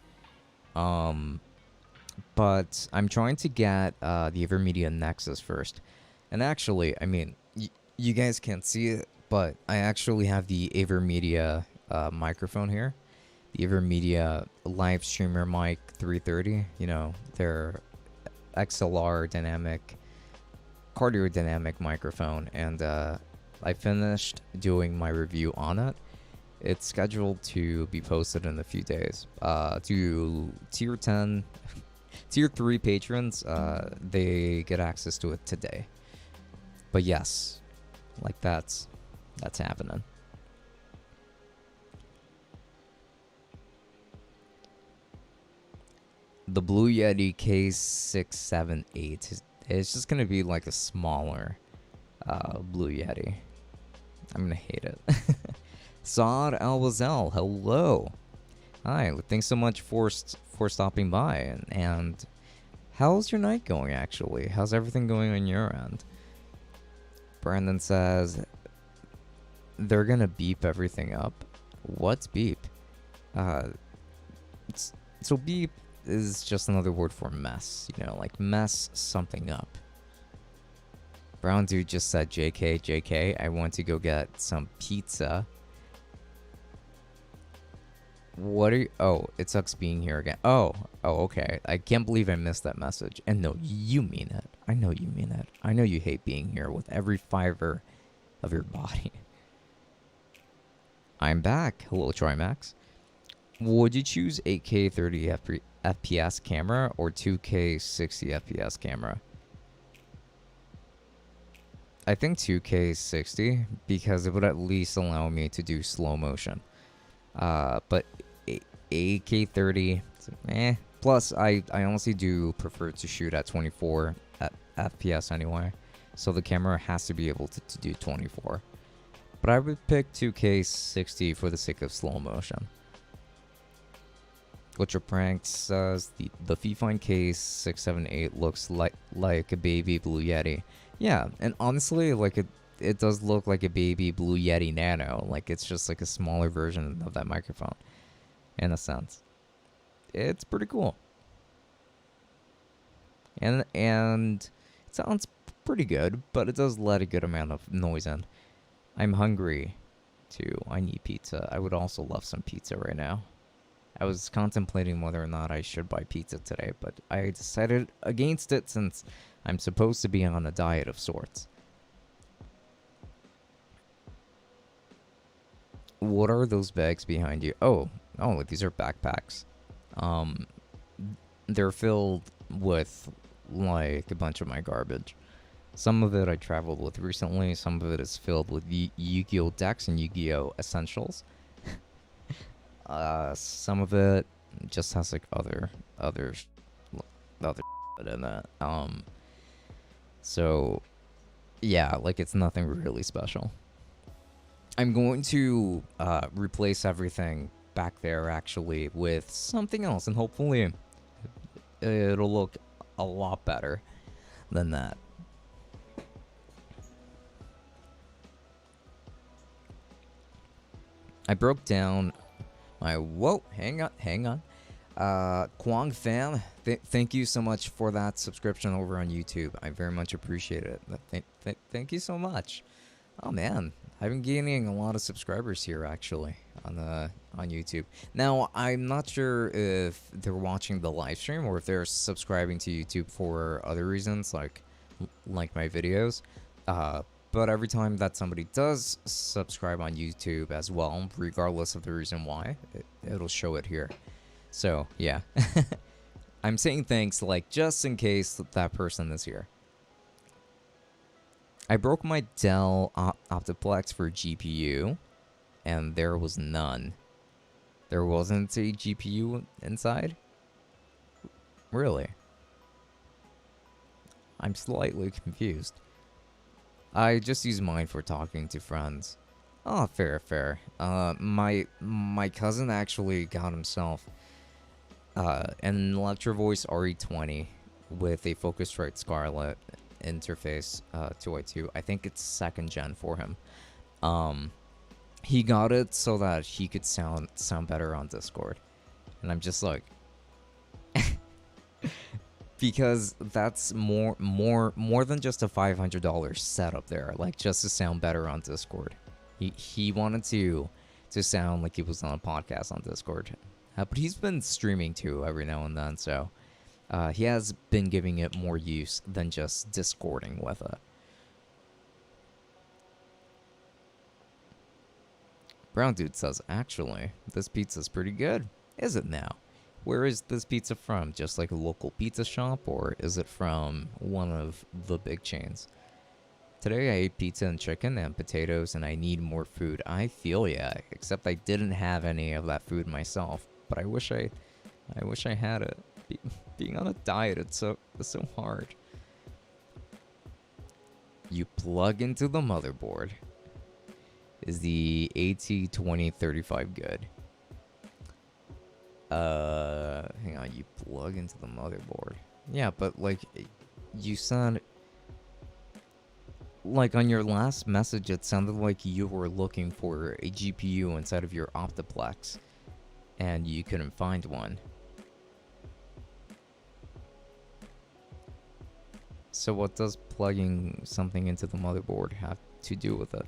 But I'm trying to get the AverMedia Nexus first. And actually, I mean, you guys can't see it, but I actually have the AverMedia microphone here. The AverMedia Live Streamer Mic 330. You know, their XLR dynamic, cardiodynamic microphone. And I finished doing my review on it. It's scheduled to be posted in a few days. To tier 10... Tier 3 patrons, they get access to it today. But yes, like that's happening. The Blue Yeti K678 is just gonna be like a smaller Blue Yeti. I'm gonna hate it. Saad Al-Wazel, hello. Hi, thanks so much for stopping by and How's your night going, actually? How's everything going on your end? Brandon says they're gonna beep everything up. What's beep? Uh, so beep is just another word for mess. You know, like mess something up. Brown dude just said, JK, JK, I want to go get some pizza. What are you? Oh, it sucks being here again. Oh, okay. I can't believe I missed that message. And no, you mean it. I know you mean it. I know you hate being here with every fiber of your body. I'm back. Hello, Trimax. Would you choose 8K 30 FPS camera or 2K 60 FPS camera? I think 2K 60 because it would at least allow me to do slow motion. But 8K 30, Plus, I honestly do prefer to shoot at 24 FPS anyway. So the camera has to be able to do 24. But I would pick 2K 60 for the sake of slow motion. Butcher Prank says the Fifine K678 looks like a baby Blue Yeti. Yeah, and honestly, like it does look like a baby Blue Yeti Nano. Like it's just like a smaller version of that microphone, in a sense. It's pretty cool. And it sounds pretty good, but it does let a good amount of noise in. I'm hungry, too. I need pizza. I would also love some pizza right now. I was contemplating whether or not I should buy pizza today, but I decided against it since I'm supposed to be on a diet of sorts. What are those bags behind you? Oh, these are backpacks. They're filled with like a bunch of my garbage. Some of it I traveled with recently. Some of it is filled with Yu-Gi-Oh decks and Yu-Gi-Oh essentials. Some of it just has like other in it. So yeah, like it's nothing really special. I'm going to replace everything back there actually with something else, and hopefully it'll look a lot better than that. I broke down my hang on. Kwong fam, thank you so much for that subscription over on YouTube. I very much appreciate it. Thank you so much. Oh man, I've been gaining a lot of subscribers here actually on YouTube. Now I'm not sure if they're watching the live stream or if they're subscribing to YouTube for other reasons, like my videos. But every time that somebody does subscribe on YouTube as well, regardless of the reason why, it'll show it here. So yeah, I'm saying thanks like just in case that person is here. I broke my Dell Optiplex for GPU, and there was none. There wasn't a GPU inside? Really? I'm slightly confused. I just use mine for talking to friends. Oh, fair. My cousin actually got himself an Electro Voice RE20 with a Focusrite Scarlett interface 2i2. I think it's 2nd gen for him. He got it so that he could sound better on Discord, and I'm just like, because that's more than just a $500 setup there, like just to sound better on Discord. He wanted to sound like he was on a podcast on Discord, but he's been streaming too every now and then, so he has been giving it more use than just Discording with it. Brown Dude says, actually, this pizza's pretty good. Is it now? Where is this pizza from? Just like a local pizza shop, or is it from one of the big chains? Today I ate pizza and chicken and potatoes, and I need more food. I feel ya, except I didn't have any of that food myself, but I wish I had it. Being on a diet, it's so hard. You plug into the motherboard. Is the AT2035 good? Hang on, you plug into the motherboard. Yeah, but like you said, like on your last message, it sounded like you were looking for a GPU inside of your Optiplex and you couldn't find one. So what does plugging something into the motherboard have to do with it?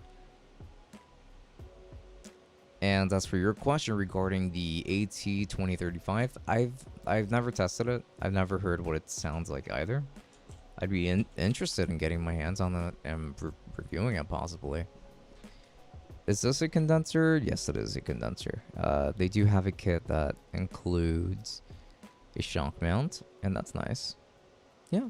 And as for your question regarding the AT2035, I've never tested it. I've never heard what it sounds like either. I'd be interested in getting my hands on it and reviewing it possibly. Is this a condenser? Yes, it is a condenser. They do have a kit that includes a shock mount, and that's nice. Yeah,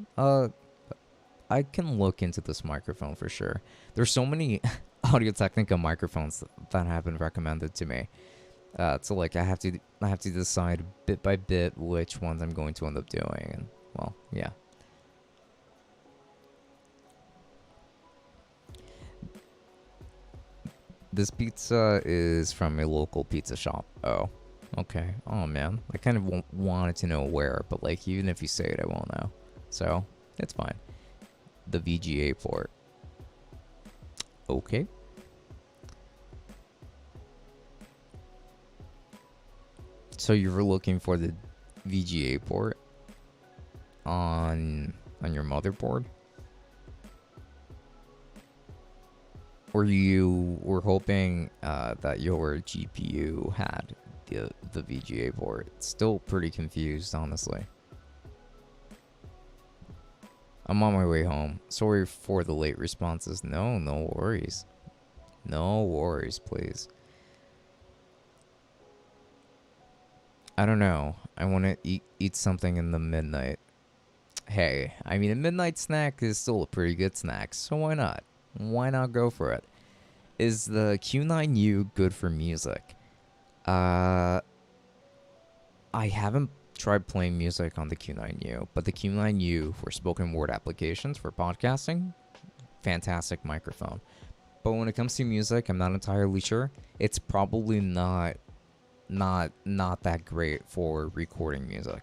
I can look into this microphone for sure. There's so many Audio Technica microphones that have been recommended to me. So like I have to decide bit by bit which ones I'm going to end up doing, and well, yeah. This pizza is from a local pizza shop. Oh, okay. Oh man, I kind of wanted to know where, but like even if you say it, I won't know. So it's fine. The VGA port. Okay. So you were looking for the VGA port on your motherboard? Or you were hoping that your GPU had the VGA port? Still pretty confused, honestly. I'm on my way home. Sorry for the late responses. No, no worries. No worries, please. I don't know. I want to eat something in the midnight. Hey, I mean, a midnight snack is still a pretty good snack, so why not? Why not go for it? Is the Q9U good for music? Uh, I haven't tried playing music on the Q9U, but the Q9U for spoken word applications for podcasting, fantastic microphone. But when it comes to music, I'm not entirely sure. It's probably not that great for recording music.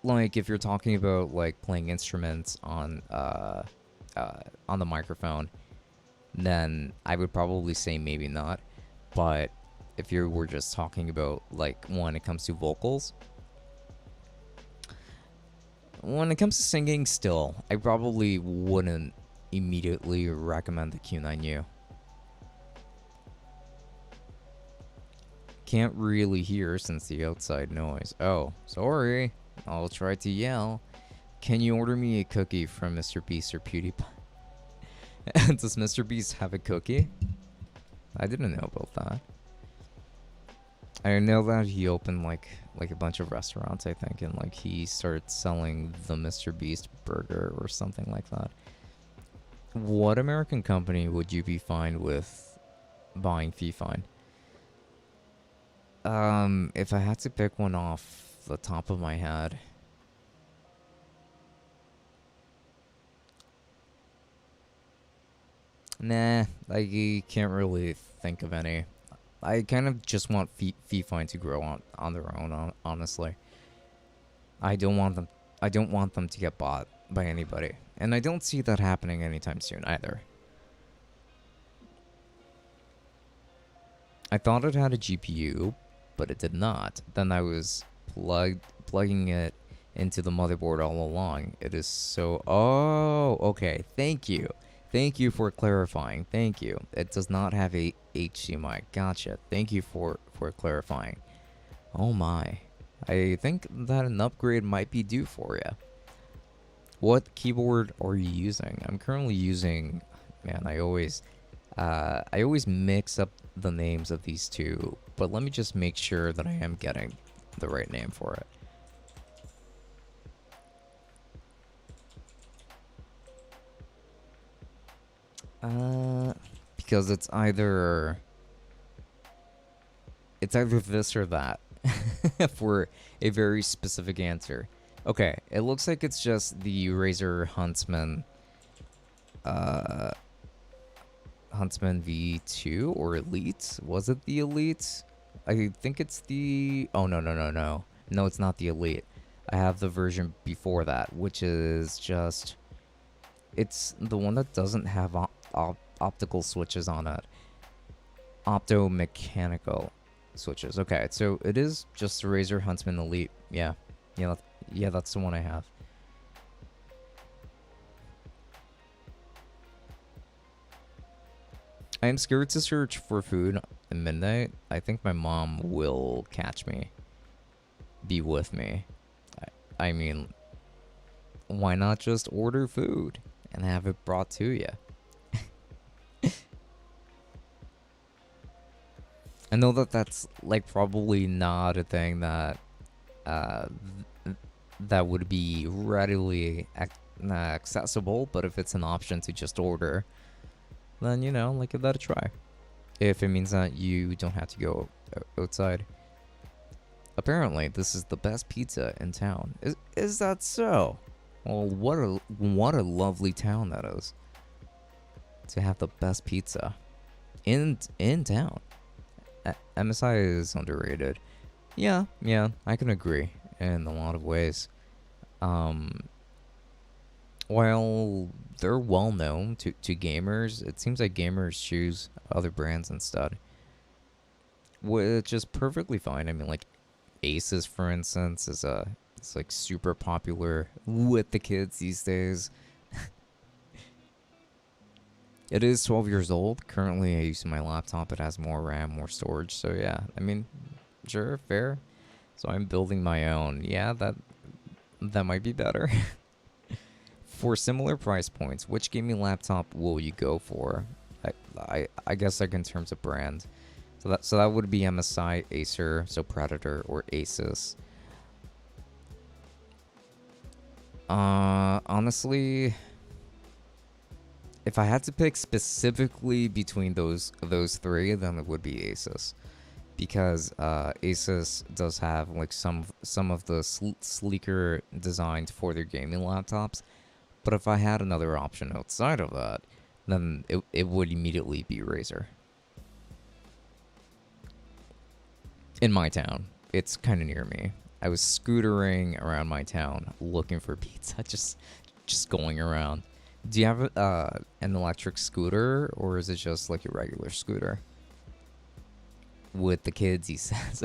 Like if you're talking about like playing instruments on the microphone, then I would probably say maybe not. But if you were just talking about like when it comes to vocals, when it comes to singing, still, I probably wouldn't immediately recommend the Q9U. Can't really hear since the outside noise. Oh, sorry. I'll try to yell. Can you order me a cookie from Mr. Beast or PewDiePie? Does Mr. Beast have a cookie? I didn't know about that. I know that he opened like a bunch of restaurants, I think, and like he started selling the Mr. Beast burger or something like that. What American company would you be fine with buying fee fine? If I had to pick one off the top of my head, nah, I can't really think of any. I kind of just want fee fine to grow on their own, honestly. I don't want them. I don't want them to get bought by anybody, and I don't see that happening anytime soon either. I thought it had a GPU, but it did not. Then I was plugging it into the motherboard all along. It is so. Oh, okay. Thank you. Thank you for clarifying. Thank you. It does not have a HDMI. Gotcha. Thank you for clarifying. Oh my. I think that an upgrade might be due for you. What keyboard are you using? I'm currently using, man, I always mix up the names of these two, but let me just make sure that I am getting the right name for it. Because it's either this or that for a very specific answer. Okay, it looks like it's just the Razer uh, Huntsman V2 or Elite. Was it the Elite? I think it's the. Oh no no no no no! It's not the Elite. I have the version before that, which is just, it's the one that doesn't have optical switches on it. Optomechanical switches. Okay, so it is just the Razer Huntsman Elite. Yeah, yeah, yeah, that's the one I have. I am scared to search for food at midnight. I think my mom will catch me, be with me. I mean, why not just order food and have it brought to you? I know that that's like probably not a thing that uh, that would be readily accessible, but if it's an option to just order, then you know, like give that a try. If it means that you don't have to go outside. Apparently, this is the best pizza in town. Is that so? Well, what a lovely town that is. To have the best pizza in town. MSI is underrated. Yeah, I can agree in a lot of ways. While they're well known to gamers, it seems like gamers choose other brands instead, which is perfectly fine. I mean, like Asus, for instance, it's like super popular with the kids these days. It is 12 years old. Currently, I use my laptop. It has more RAM, more storage. So yeah, I mean, sure, fair. So I'm building my own. Yeah, that might be better. For similar price points, which gaming laptop will you go for? I guess like in terms of brand. So that would be MSI, Acer, so Predator or Asus. Honestly, if I had to pick specifically between those three, then it would be Asus, because Asus does have like some of the sleeker designs for their gaming laptops. But if I had another option outside of that, then it would immediately be Razer. In my town, it's kind of near me. I was scootering around my town looking for pizza, just going around. Do you have an electric scooter, or is it just like a regular scooter? With the kids, he says.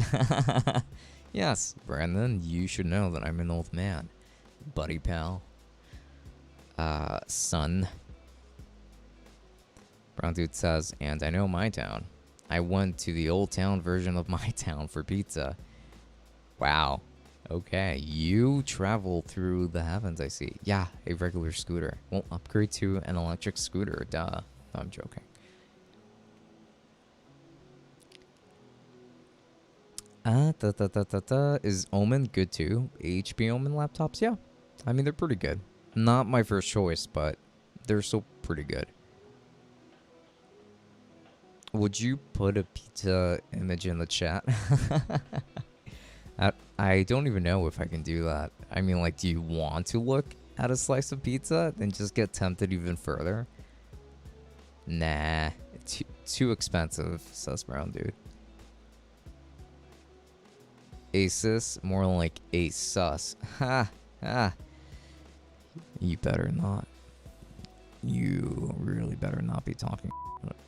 Yes, Brandon, you should know that I'm an old man. Buddy pal. Son. Brown Dude says, and I know my town. I went to the old town version of my town for pizza. Wow. Okay, you travel through the heavens, I see. Yeah, a regular scooter. Well, upgrade to an electric scooter, duh. No, I'm joking. Is Omen good too? HP Omen laptops? Yeah. I mean, they're pretty good. Not my first choice, but they're still pretty good. Would you put a pizza image in the chat? I don't even know if I can do that. I mean, like, do you want to look at a slice of pizza and just get tempted even further? Nah, too expensive, says Brown Dude. Asus, more like Asus. Ha, ha. You better not. You really better not be talking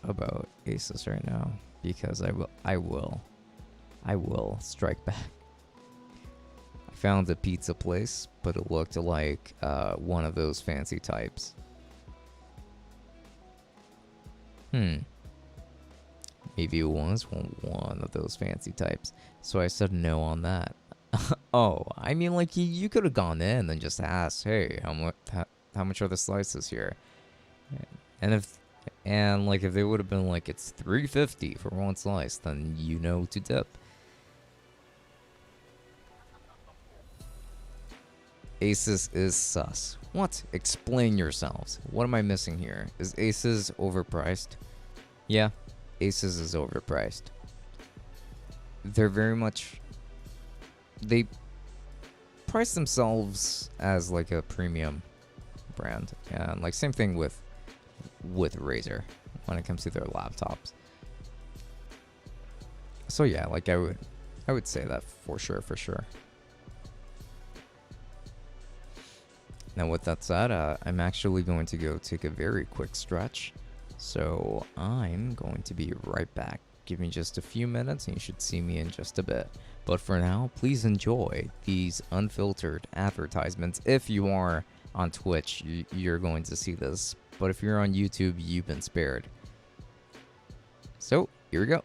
about Asus right now, because I will strike back. I found a pizza place, but it looked like one of those fancy types. Maybe it was one of those fancy types. So I said no on that. Oh, I mean, like, you could have gone in and just asked, hey, how much are the slices here? And if they would have been like, it's $3.50 for one slice, then you know to dip. Asus is sus. What? Explain yourselves. What am I missing here? Is Asus overpriced? Yeah, Asus is overpriced. They're very much... They price themselves as like a premium brand. And like same thing with Razer when it comes to their laptops. So yeah, like I would say that for sure. Now, with that said, I'm actually going to go take a very quick stretch. So I'm going to be right back. Give me just a few minutes and you should see me in just a bit. But for now, please enjoy these unfiltered advertisements. If you are on Twitch, you're going to see this. But if you're on YouTube, you've been spared. So, here we go.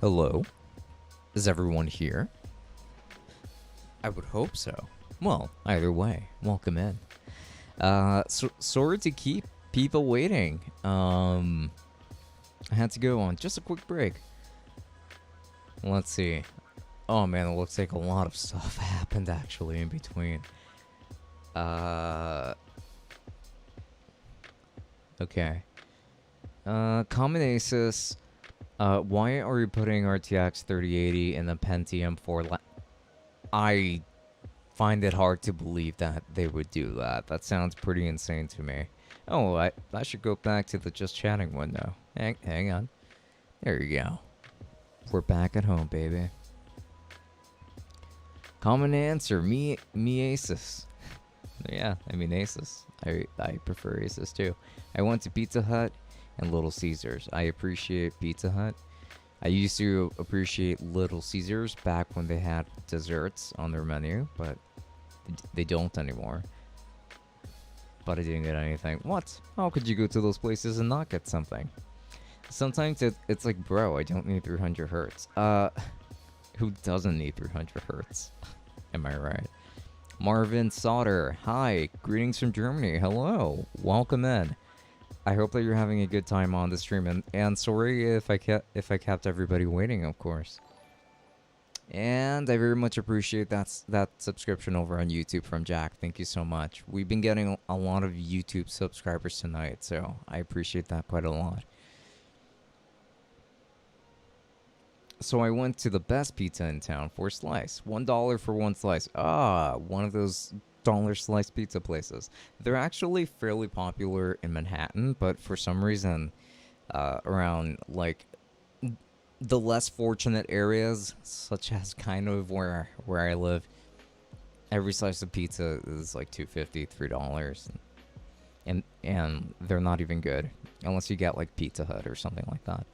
Hello? Is everyone here? I would hope so. Well, either way, welcome in. Sorry to keep people waiting. I had to go on just a quick break. Let's see. Oh man, it looks like a lot of stuff happened actually in between. Okay. Common Asus. Why are you putting RTX 3080 in the Pentium 4? I find it hard to believe that they would do that. That sounds pretty insane to me. Oh, I should go back to the just chatting window. Hang on. There you go. We're back at home, baby. Common answer, me Asus. Yeah, I mean Asus. I prefer Asus too. I went to Pizza Hut and Little Caesars. I appreciate Pizza Hut. I used to appreciate Little Caesars back when they had desserts on their menu, but they don't anymore. But I didn't get anything. What? How could you go to those places and not get something? Sometimes it's like, bro, I don't need 300 hertz. Who doesn't need 300 hertz? Am I right? Marvin Sauter, hi, greetings from Germany. Hello, welcome in. I hope that you're having a good time on the stream, and sorry if I kept everybody waiting, of course. And I very much appreciate that subscription over on YouTube from Jack. Thank you so much. We've been getting a lot of YouTube subscribers tonight, so I appreciate that quite a lot. So I went to the best pizza in town for a slice. $1 for one slice. One of those dollar slice pizza places. They're actually fairly popular in Manhattan, but for some reason, around like the less fortunate areas, such as kind of where I live, every slice of pizza is like $2.50, $3, and they're not even good unless you get like Pizza Hut or something like that.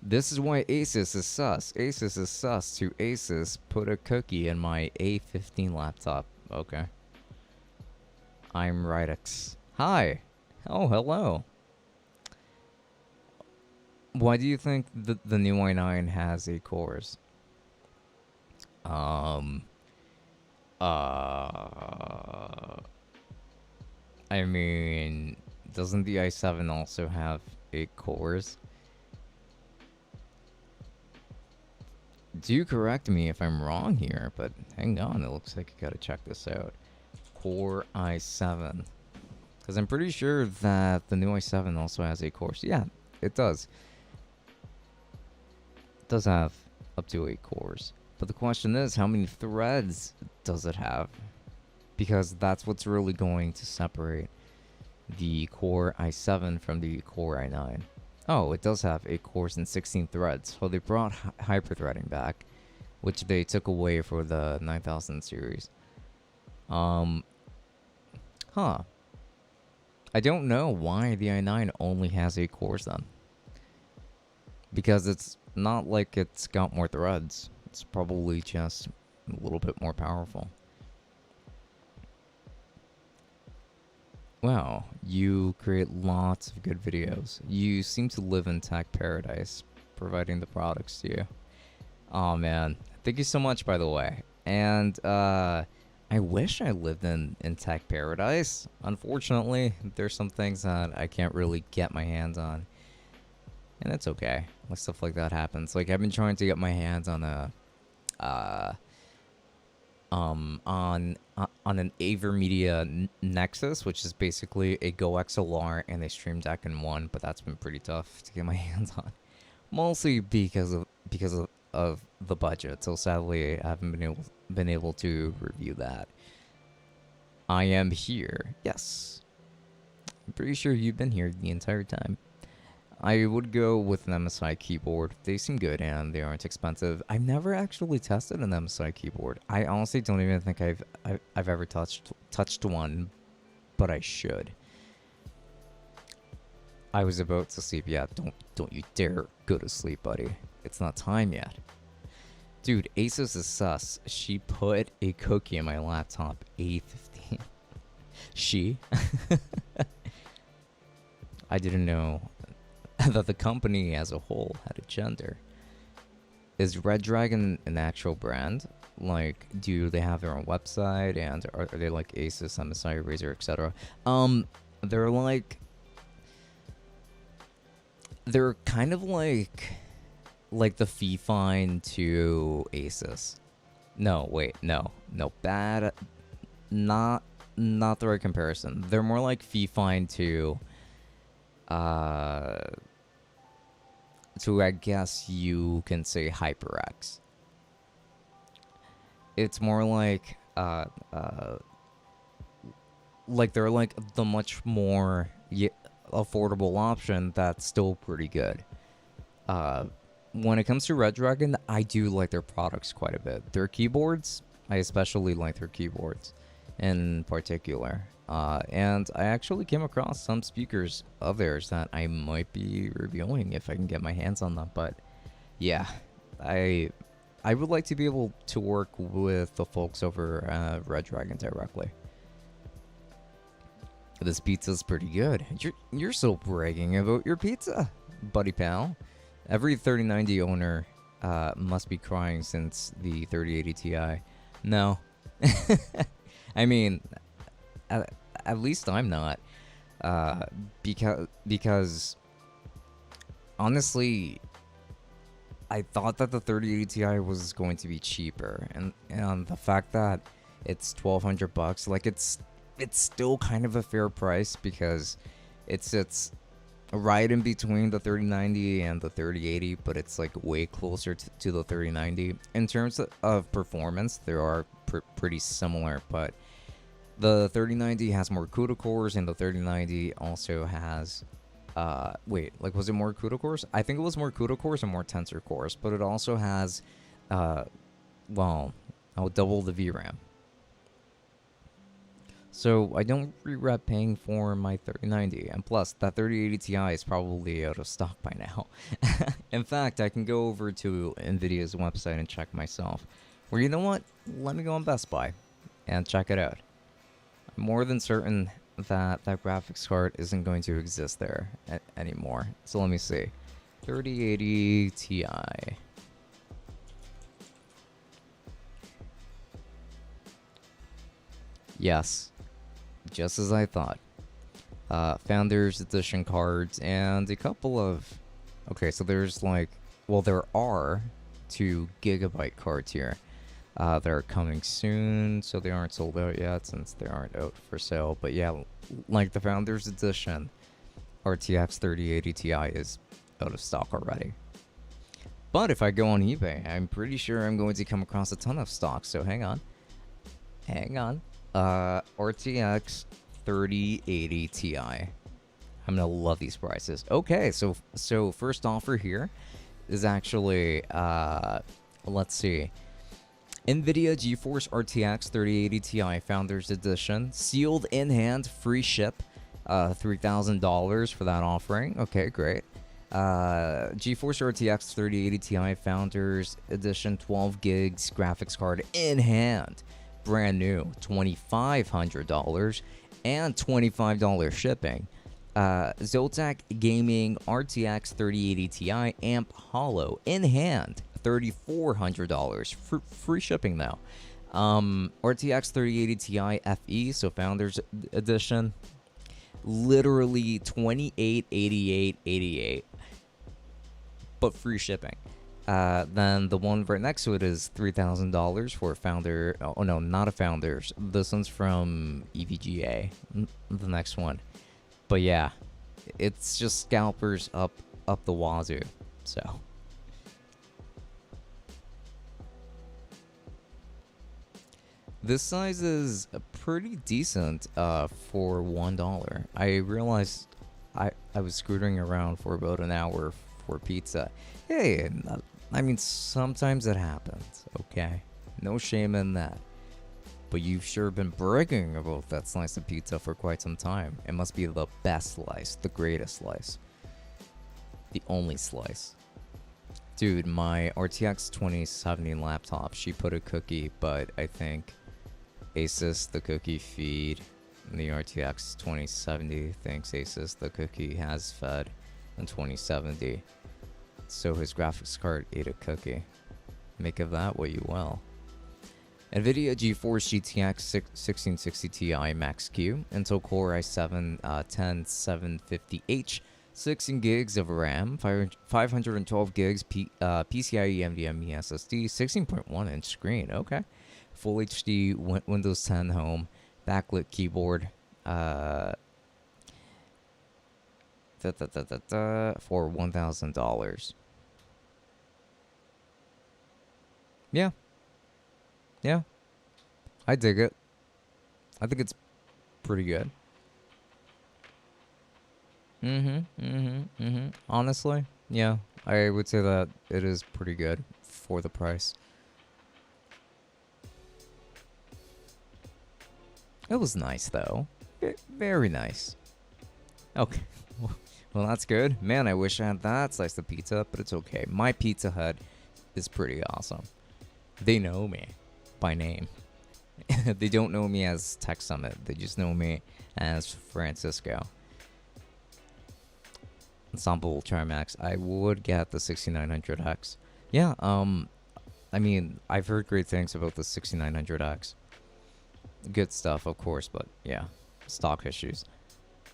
This is why Asus is sus. Asus is sus to Asus. Put a cookie in my A15 laptop. Okay. I'm Rydex. Hi. Oh, hello. Why do you think the new i9 has 8 cores? I mean, doesn't the i7 also have 8 cores? Do correct me if I'm wrong here, but hang on, it looks like I gotta check this out. Core i7. Because I'm pretty sure that the new i7 also has 8 cores. Yeah, it does. It does have up to 8 cores. But the question is, how many threads does it have? Because that's what's really going to separate the Core i7 from the Core i9. Oh, it does have 8 cores and 16 threads. So they brought hyperthreading back, which they took away for the 9000 series. Huh. I don't know why the i9 only has 8 cores then. Because it's not like it's got more threads. It's probably just a little bit more powerful. Wow, you create lots of good videos. You seem to live in tech paradise, providing the products to you. Oh man, thank you so much, by the way. And I wish I lived in tech paradise. Unfortunately, there's some things that I can't really get my hands on. And it's okay. Like, stuff like that happens. Like, I've been trying to get my hands on a on an AverMedia Nexus, which is basically a Go XLR and a Stream Deck in one, but that's been pretty tough to get my hands on. Mostly because of the budget. So sadly, I haven't been able to review that. I am here. Yes. I'm pretty sure you've been here the entire time. I would go with an MSI keyboard. They seem good and they aren't expensive. I've never actually tested an MSI keyboard. I honestly don't even think I've ever touched one, but I should. I was about to sleep. Yeah, don't you dare go to sleep, buddy. It's not time yet. Dude, Asus is sus. She put a cookie in my laptop. A15. She? I didn't know that the company as a whole had a gender. Is Red Dragon an actual brand? Like, do they have their own website, and are they like Asus, MSI, Razer, etc.? Um, they're like they're kind of like the Fifine to Asus. No, wait, no, bad, not not the right comparison. They're more like Fifine uh to I guess you can say HyperX. It's more like they're like the much more affordable option that's still pretty good. Uh, when it comes to Red Dragon, I do like their products quite a bit. Their keyboards, I especially like their keyboards in particular. And I actually came across some speakers of theirs that I might be reviewing if I can get my hands on them. But yeah, I I would like to be able to work with the folks over Red Dragon directly. This pizza's pretty good. You're still bragging about your pizza, buddy pal. Every 3090 owner must be crying since the 3080 Ti. No. I mean, at least I'm not. Because honestly, I thought that the 3080 Ti was going to be cheaper, and the fact that it's 1,200 bucks, like it's still kind of a fair price because it's right in between the 3090 and the 3080, but it's like way closer to the 3090 in terms of performance. They are pretty similar, but the 3090 has more CUDA cores, and the 3090 also has wait, like, was it more CUDA cores? I think it was more CUDA cores and more Tensor cores, but it also has well, I'll double the VRAM. So I don't regret paying for my 3090, and plus that 3080 Ti is probably out of stock by now. In fact, I can go over to Nvidia's website and check myself. Or you know what? Let me go on Best Buy and check it out. I'm more than certain that that graphics card isn't going to exist there anymore. So let me see. 3080 Ti. Yes, just as I thought. Founders Edition cards and a couple of... Okay, so there's like... Well, there are 2 GB cards here that are coming soon, so they aren't sold out yet since they aren't out for sale. But yeah, like the Founders Edition RTX 3080 Ti is out of stock already. But if I go on eBay, I'm pretty sure I'm going to come across a ton of stock, so hang on. Hang on. RTX 3080 Ti. I'm gonna love these prices. Okay, so first offer here is actually let's see. NVIDIA GeForce RTX 3080 Ti Founders Edition, sealed in hand, free ship, $3,000 for that offering. Okay, great. GeForce RTX 3080 Ti Founders Edition, 12 gigs graphics card in hand, brand new, $2,500 and $25 shipping. Zotac Gaming RTX 3080 Ti Amp Hollow in hand, $3,400. Free shipping though. RTX 3080 Ti FE, so Founders Edition, literally $2,888.88, but free shipping. Then the one right next to it is $3,000 for a Founder. Oh no, not a Founders. This one's from EVGA. The next one. But yeah, it's just scalpers up the wazoo. So this size is pretty decent for $1. I realized I was scootering around for about an hour for pizza. Hey, I mean, sometimes it happens, okay? No shame in that. But you've sure been bragging about that slice of pizza for quite some time. It must be the best slice, the greatest slice, the only slice. Dude, my RTX 2070 laptop, she put a cookie, but I think Asus, the cookie feed, and the RTX 2070 thinks Asus, the cookie has fed in 2070. So his graphics card ate a cookie. Make of that what you will. NVIDIA GeForce GTX 1660 Ti Max Q, Intel Core i7 10750H, 16 gigs of RAM, 512 gigs PCIe NVMe SSD, 16.1 inch screen. Okay, Full HD Windows 10 Home, backlit keyboard. For $1,000. Yeah, yeah, I dig it. I think it's pretty good. Honestly, yeah, I would say that it is pretty good for the price. It was nice though. Very nice. Okay. Well, that's good. Man, I wish I had that slice of pizza, but it's okay. My Pizza Hut is pretty awesome. They know me by name. They don't know me as Tech Summit. They just know me as Francisco. Ensemble Trimax. I would get the 6900X. Yeah, I mean, I've heard great things about the 6900X. Good stuff, of course, but yeah, stock issues.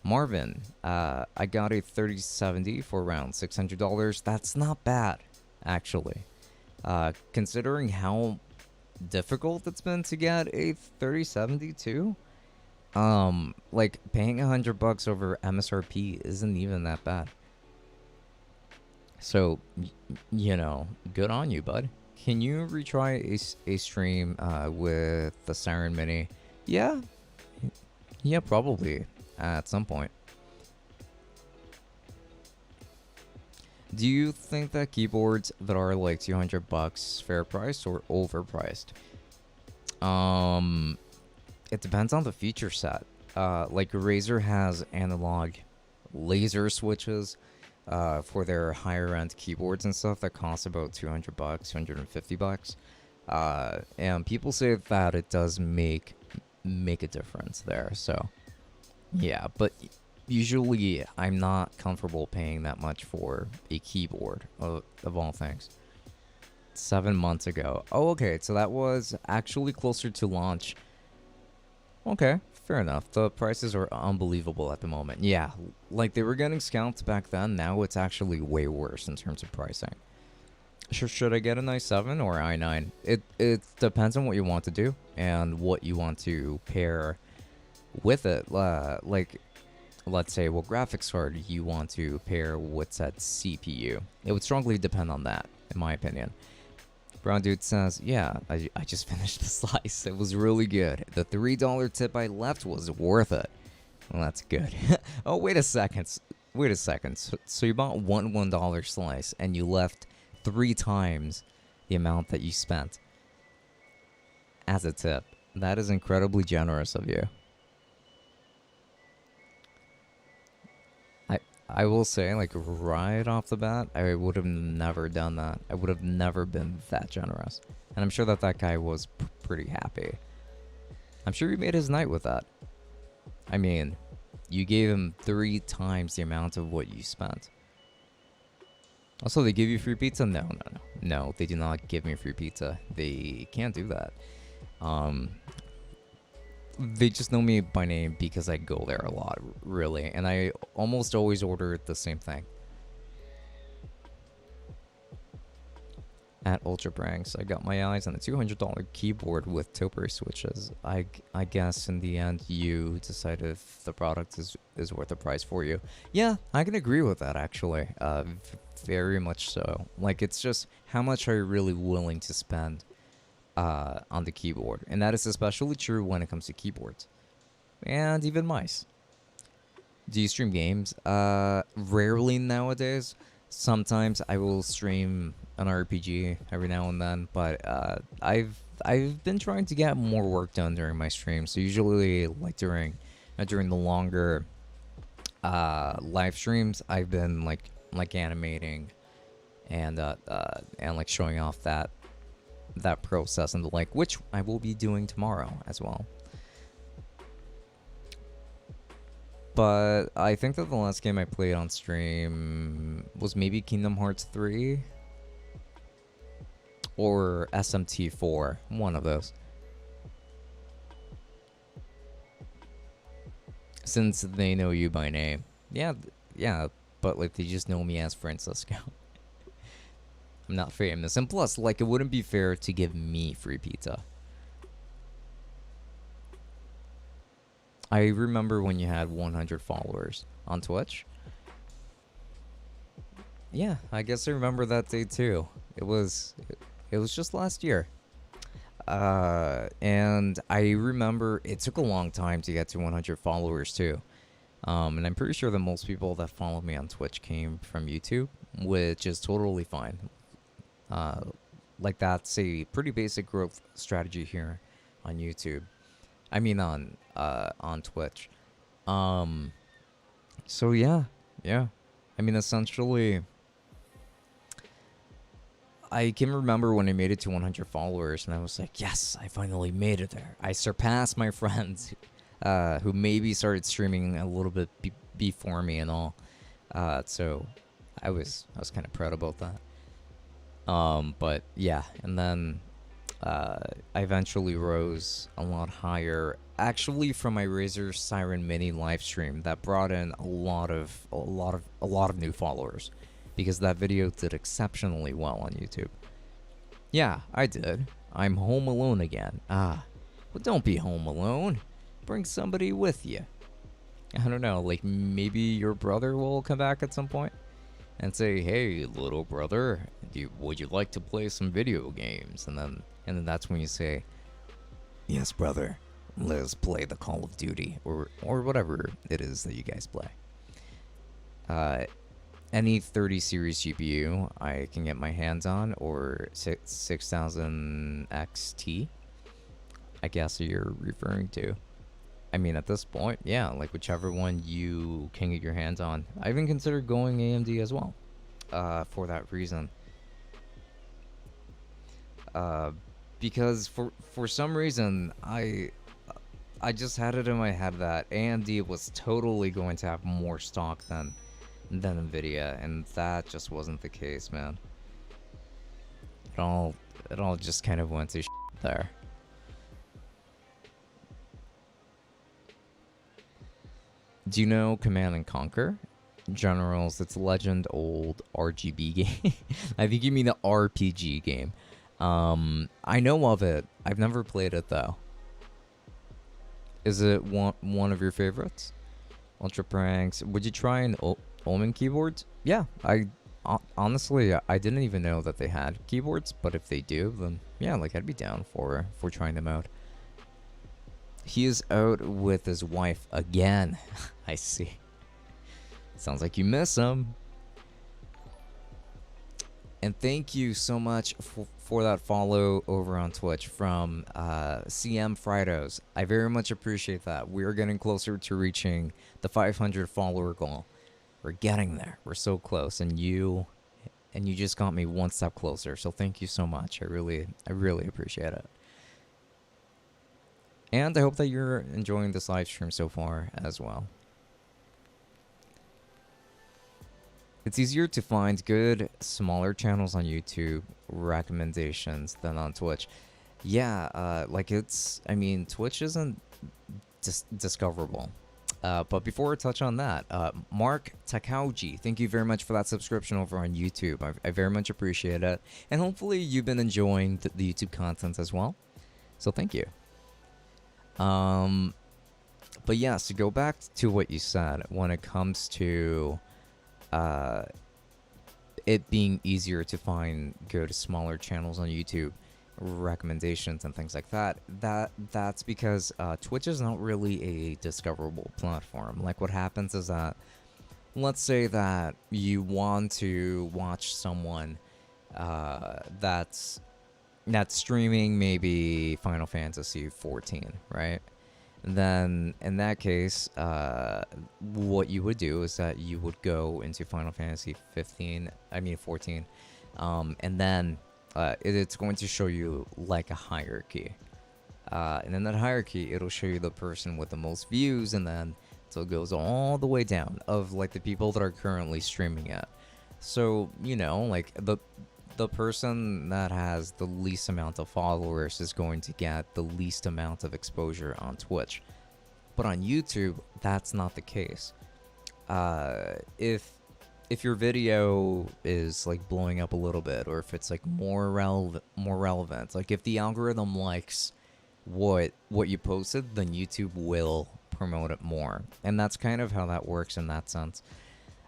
Marvin, I got a 3070 for around $600. That's not bad, actually. Considering how difficult it's been to get a 3070 too. Like paying $100 over MSRP isn't even that bad. So, you know, good on you, bud. Can you retry a stream with the Siren Mini? Yeah, yeah, probably at some point. Do you think that keyboards that are like $200 fair price or overpriced? It depends on the feature set. Like Razer has analog laser switches for their higher end keyboards and stuff that cost about $200, $250. And people say that it does make a difference there. So yeah, but usually I'm not comfortable paying that much for a keyboard of all things. 7 months ago. Oh, okay. So that was actually closer to launch. Okay, fair enough. The prices are unbelievable at the moment. Yeah, like they were getting scalped back then. Now it's actually way worse in terms of pricing. Should I get an i7 or i9? It depends on what you want to do and what you want to pair with it. Like, let's say what graphics card you want to pair with that CPU. It would strongly depend on that, in my opinion. Brown Dude says, yeah, I just finished the slice. It was really good. The $3 tip I left was worth it. Well, that's good. Oh, wait a second. Wait a second. So you bought one $1 slice and you left 3 times the amount that you spent as a tip. That is incredibly generous of you. I will say, like, right off the bat, I would have never done that. I would have never been that generous. And I'm sure that that guy was pretty happy. I'm sure you made his night with that. I mean, you gave him 3 times the amount of what you spent. Also, they give you free pizza? No, No, they do not give me free pizza. They can't do that. They just know me by name because I go there a lot, really. And I almost always order the same thing. At Ultra Pranks, I got my eyes on a $200 keyboard with topiary switches. I guess in the end, you decide if the product is worth the price for you. Yeah, I can agree with that, actually. Very much so. Like, it's just how much are you really willing to spend on the keyboard, and that is especially true when it comes to keyboards and even mice. Do you stream games? Rarely nowadays. Sometimes I will stream an RPG every now and then, but I've been trying to get more work done during my streams. So usually, like during the longer live streams, I've been like animating and like showing off that process and the like, which I will be doing tomorrow as well. But I think that the last game I played on stream was maybe Kingdom Hearts 3. or SMT4, one of those. Since they know you by name. Yeah, yeah, but like they just know me as Francisco. I'm not famous. And plus, like, it wouldn't be fair to give me free pizza. I remember when you had 100 followers on Twitch. Yeah, I guess I remember that day too. It was just last year. And I remember it took a long time to get to 100 followers too. And I'm pretty sure that most people that follow me on Twitch came from YouTube, which is totally fine. Uh, like that's a pretty basic growth strategy here on YouTube. I mean on Twitch. Um, so yeah, yeah. I mean essentially I can remember when I made it to 100 followers, and I was like, yes, I finally made it there. I surpassed my friends who maybe started streaming a little bit before me and all. So I was kind of proud about that. But yeah, and then I eventually rose a lot higher. Actually, from my Razer Siren Mini live stream, that brought in a lot of new followers, because that video did exceptionally well on YouTube. Yeah, I did. I'm home alone again. Ah, well, don't be home alone. Bring somebody with you. I don't know, like maybe your brother will come back at some point and say, "Hey, little brother, would you like to play some video games?" And then that's when you say, "Yes, brother. Let's play the Call of Duty or whatever it is that you guys play." Uh, any 30 series GPU I can get my hands on, or 6000 XT, I guess you're referring to. I mean, at this point, yeah, like whichever one you can get your hands on. I even considered going AMD as well, for that reason. Uh, because for some reason I just had it in my head that AMD was totally going to have more stock than Nvidia, and that just wasn't the case, man. It all just kind of went to there. Do you know Command and Conquer? Generals, it's a legend old RGB game. I think you mean the RPG game. I know of it. I've never played it though. Is it one of your favorites? Ultra Pranks. Would you try an Omen keyboards? Yeah, honestly I didn't even know that they had keyboards, but if they do, then yeah, like I'd be down for trying them out. He is out with his wife again. I see. Sounds like you miss him. And thank you so much for that follow over on Twitch from CM Fridos. I very much appreciate that. We're getting closer to reaching the 500 follower goal. We're getting there. We're so close, and you just got me one step closer. So thank you so much. I really appreciate it. And I hope that you're enjoying this live stream so far as well. It's easier to find good, smaller channels on YouTube recommendations than on Twitch. Yeah, I mean, Twitch isn't discoverable. But before I touch on that, Mark Takauji, thank you very much for that subscription over on YouTube. I very much appreciate it. And hopefully you've been enjoying the YouTube content as well. So thank you. But yeah, so go back to what you said when it comes to it being easier to find good smaller channels on YouTube recommendations and things like that's because Twitch is not really a discoverable platform. Like what happens is that, let's say that you want to watch someone that's streaming maybe Final Fantasy 14, right? Then in that case, what you would do is that you would go into Final Fantasy 14, and then it's going to show you like a hierarchy. And in that hierarchy, it'll show you the person with the most views, and then so it goes all the way down of like the people that are currently streaming it. So, like the person that has the least amount of followers is going to get the least amount of exposure on Twitch. But on YouTube, that's not the case. If your video is like blowing up a little bit, or if it's like more relevant, like if the algorithm likes what you posted, then YouTube will promote it more, and that's kind of how that works in that sense.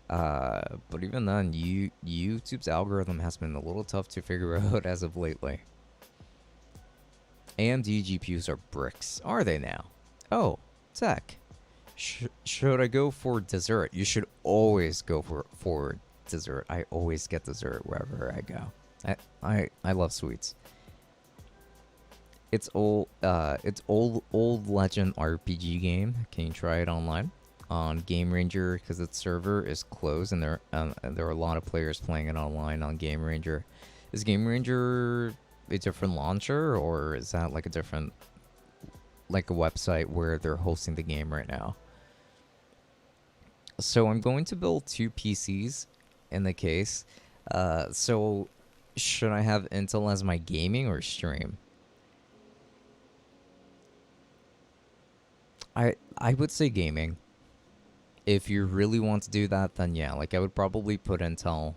But even then, YouTube's algorithm has been a little tough to figure out as of lately. AMD GPUs are bricks. Are they now? Oh, tech. Should I go for dessert? You should always go for dessert. I always get dessert wherever I go. I love sweets. It's old legend RPG game. Can you try it online? On Game Ranger, because its server is closed, and there are a lot of players playing it online on Game Ranger. Is Game Ranger a different launcher, or is that like a different, like a website where they're hosting the game right now? So I'm going to build 2 PCs in the case. So should I have Intel as my gaming or stream? I would say gaming. If you really want to do that, then yeah, like I would probably put Intel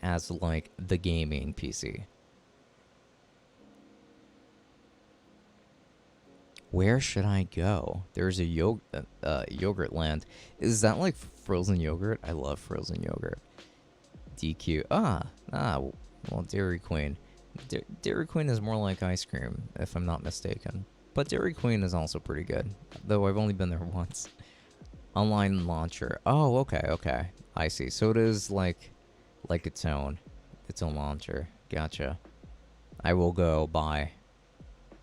as like the gaming PC. Where should I go? There's a yogurt land. Is that like frozen yogurt? I love frozen yogurt. DQ. Well, Dairy Queen. Dairy Queen is more like ice cream, if I'm not mistaken. But Dairy Queen is also pretty good, though I've only been there once. Online launcher. Oh, okay. I see. So it is like its own launcher. Gotcha. I will go buy.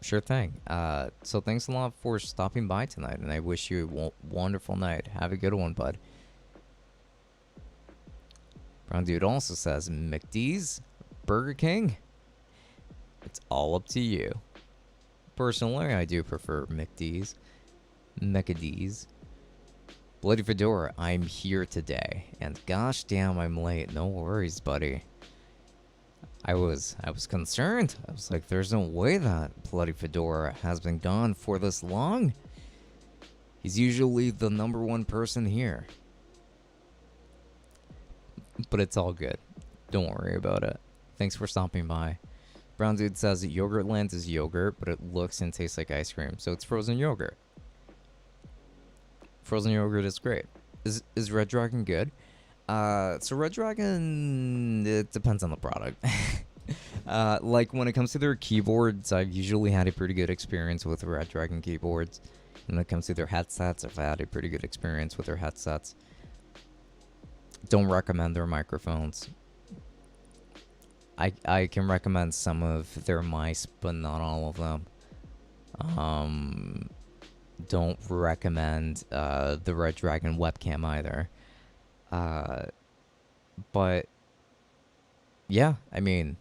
Sure thing. So thanks a lot for stopping by tonight, and I wish you a wonderful night. Have a good one, bud. Brown Dude also says McD's, Burger King. It's all up to you. Personally, I do prefer McD's. McD's. Bloody Fedora, I'm here today, and gosh damn, I'm late. No worries, buddy. I was concerned. I was like, there's no way that Bloody Fedora has been gone for this long. He's usually the #1 person here. But it's all good. Don't worry about it. Thanks for stopping by. Brown Dude says that Yogurtland is yogurt, but it looks and tastes like ice cream, so it's frozen yogurt. Frozen yogurt is great. Is Red Dragon good? So Red Dragon, it depends on the product. Like when it comes to their keyboards, I've usually had a pretty good experience with Red Dragon keyboards. When it comes to their headsets, I've had a pretty good experience with their headsets. Don't recommend their microphones. I can recommend some of their mice, but not all of them. Don't recommend the Red Dragon webcam either. But yeah, I mean,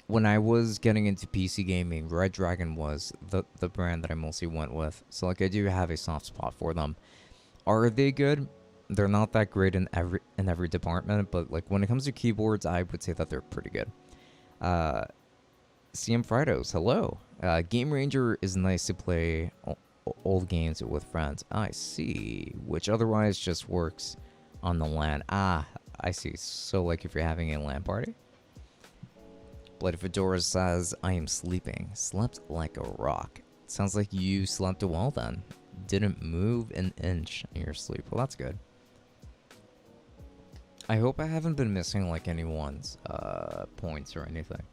when I was getting into PC gaming, Red Dragon was the brand that I mostly went with. So like I do have a soft spot for them. Are they good? They're not that great in every department, but like when it comes to keyboards, I would say that they're pretty good. CM Fritos, hello. Game Ranger is nice to play old games with friends. I see, which otherwise just works on the LAN. I see. So like if you're having a LAN party. Bloody Fedora says, I am sleeping. Slept like a rock. Sounds like you slept well then. Didn't move an inch in your sleep. Well, that's good. I hope I haven't been missing like anyone's points or anything.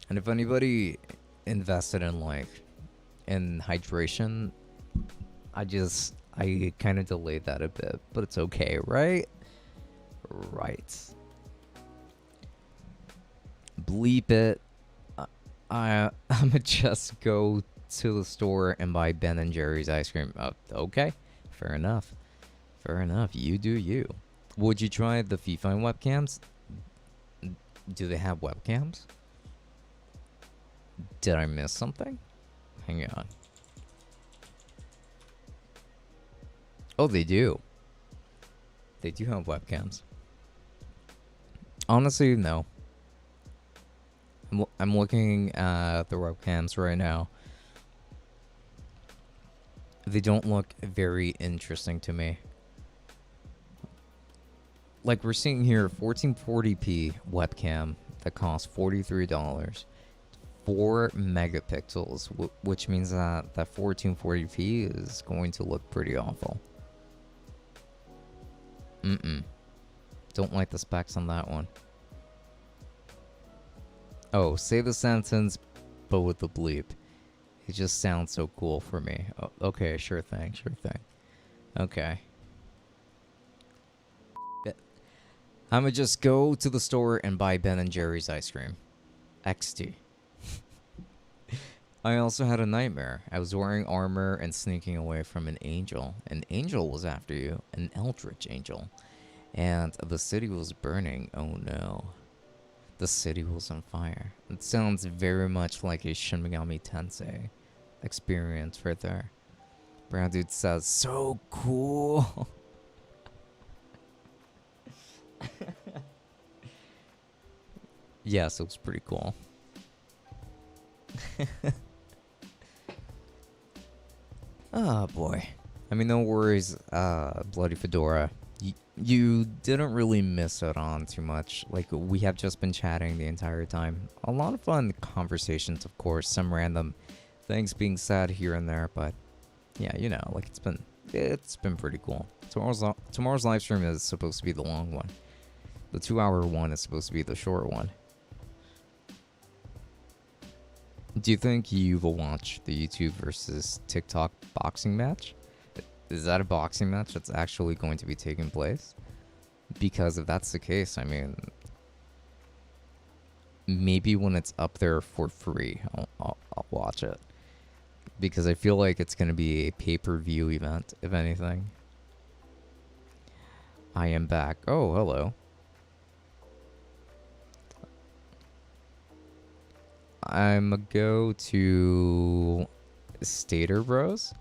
And if anybody invested in like in hydration, I kind of delayed that a bit, but it's okay, right? Right. Bleep it. I'ma just go to the store and buy Ben and Jerry's ice cream. Okay, fair enough. Fair enough. You do you. Would you try the FIFA webcams? Do they have webcams? Did I miss something? Hang on. Oh, they do. They do have webcams. Honestly, no. I'm looking at the webcams right now. They don't look very interesting to me. Like we're seeing here, 1440p webcam that costs $43. 4 megapixels, which means that 1440p is going to look pretty awful. Don't like the specs on that one. Oh, say the sentence, but with the bleep. It just sounds so cool for me. Oh, okay, sure thing, sure thing. Okay. I'ma just go to the store and buy Ben & Jerry's ice cream. XD. I also had a nightmare. I was wearing armor and sneaking away from an angel. An angel was after you, an eldritch angel. And the city was burning. Oh no. The city was on fire. It sounds very much like a Shin Megami Tensei experience right there. Brown Dude says, so cool. Yes, it was pretty cool. Oh boy. I mean, no worries, Bloody Fedora. You didn't really miss out on too much. Like, we have just been chatting the entire time. A lot of fun conversations, of course. Some random things being said here and there, but yeah, you know, like it's been pretty cool. Tomorrow's live stream is supposed to be the long one. The 2-hour one is supposed to be the short one. Do you think you will watch the YouTube versus TikTok boxing match? Is that a boxing match that's actually going to be taking place? Because if that's the case, I mean, maybe when it's up there for free, I'll watch it. Because I feel like it's going to be a pay-per-view event, if anything. I am back. Oh, hello. I'm going to go to Stater Bros.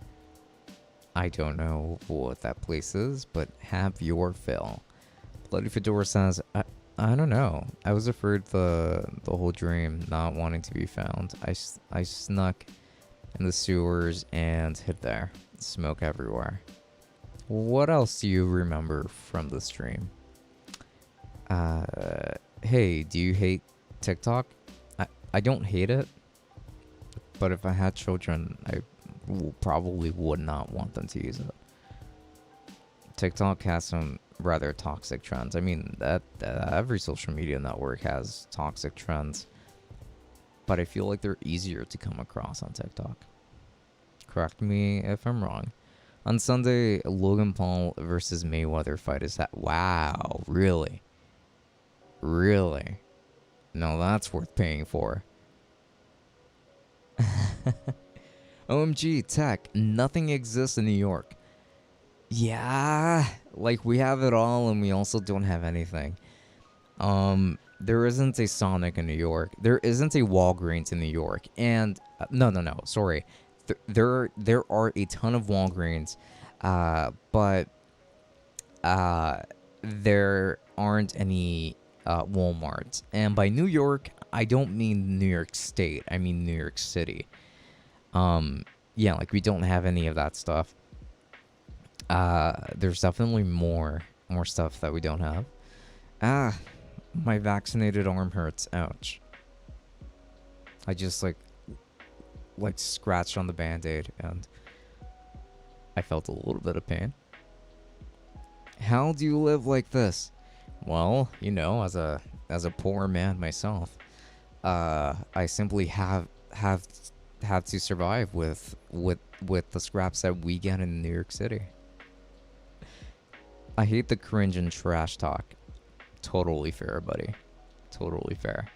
I don't know what that place is, but have your fill. Bloody Fedora says, I don't know. I was afraid the whole dream not wanting to be found. I snuck in the sewers and hid there. Smoke everywhere. What else do you remember from the stream? Hey, do you hate TikTok? I don't hate it, but if I had children, I probably would not want them to use it. TikTok has some rather toxic trends. I mean, that every social media network has toxic trends, but I feel like they're easier to come across on TikTok. Correct me if I'm wrong. On Sunday, Logan Paul versus Mayweather fight is that. Wow, really? Really? No, that's worth paying for. OMG, tech, nothing exists in New York. Yeah, like we have it all and we also don't have anything. There isn't a Sonic in New York. There isn't a Walgreens in New York. And no, sorry. There are a ton of Walgreens, but there aren't any Walmarts. And by New York, I don't mean New York State. I mean New York City. Yeah, like we don't have any of that stuff. There's definitely more stuff that we don't have. My vaccinated arm hurts. Ouch. I just like scratched on the band-aid and I felt a little bit of pain. How do you live like this? Well, you know, as a poor man myself, I simply have to survive with the scraps that we get in New York City. I hate the cringe and trash talk. Totally fair, buddy. Totally fair.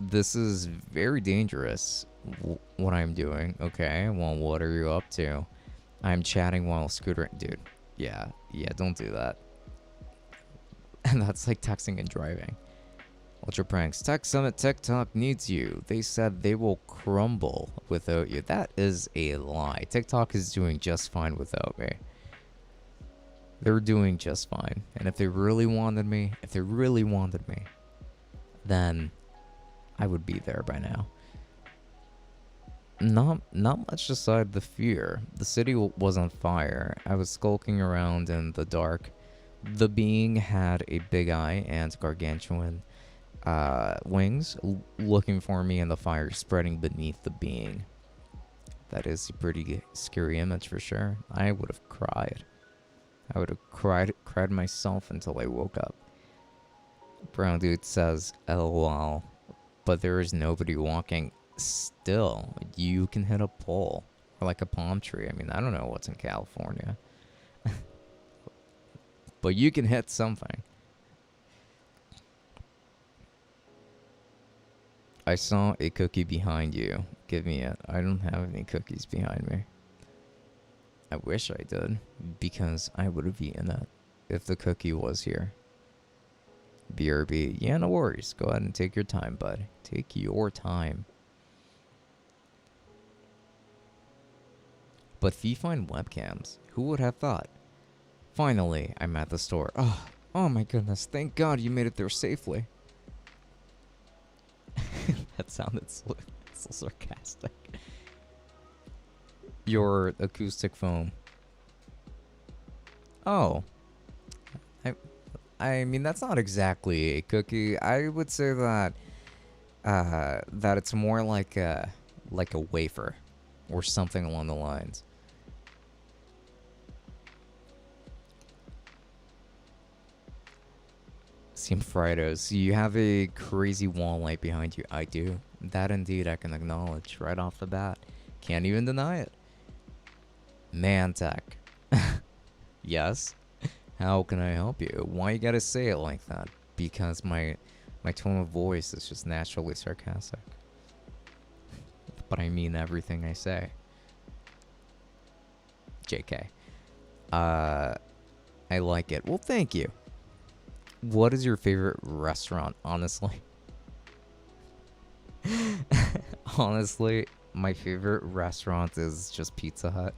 This is very dangerous, what I'm doing. Okay, well, what are you up to? I'm chatting while scootering. Dude, yeah, don't do that. And that's like texting and driving. Ultra Pranks. Tech Summit TikTok needs you. They said they will crumble without you. That is a lie. TikTok is doing just fine without me. They're doing just fine. And if they really wanted me, then I would be there by now. Not much aside the fear. The city was on fire. I was skulking around in the dark. The being had a big eye and gargantuan wings looking for me, and the fire spreading beneath the being. That is a pretty scary image for sure. I would have cried. I would have cried myself until I woke up. Brown dude says, LOL, but there is nobody walking. Still, you can hit a pole or like a palm tree. I mean, I don't know what's in California, but you can hit something. I saw a cookie behind you. Give me it. I don't have any cookies behind me. I wish I did, because I would have eaten it if the cookie was here. BRB. Yeah, no worries. Go ahead and take your time, bud. Take your time. But Fifine webcams. Who would have thought? Finally, I'm at the store. Oh my goodness. Thank God you made it there safely. That sounded so sarcastic. Your acoustic foam. Oh. I mean, that's not exactly a cookie. I would say that that it's more like a wafer or something along the lines. Fritos, you have a crazy wall light behind you. I do. That indeed I can acknowledge right off the bat. Can't even deny it. Mantech. Yes? How can I help you? Why you gotta say it like that? Because my tone of voice is just naturally sarcastic. But I mean everything I say. JK. I like it. Well, thank you. What is your favorite restaurant, honestly? Honestly, my favorite restaurant is just Pizza Hut.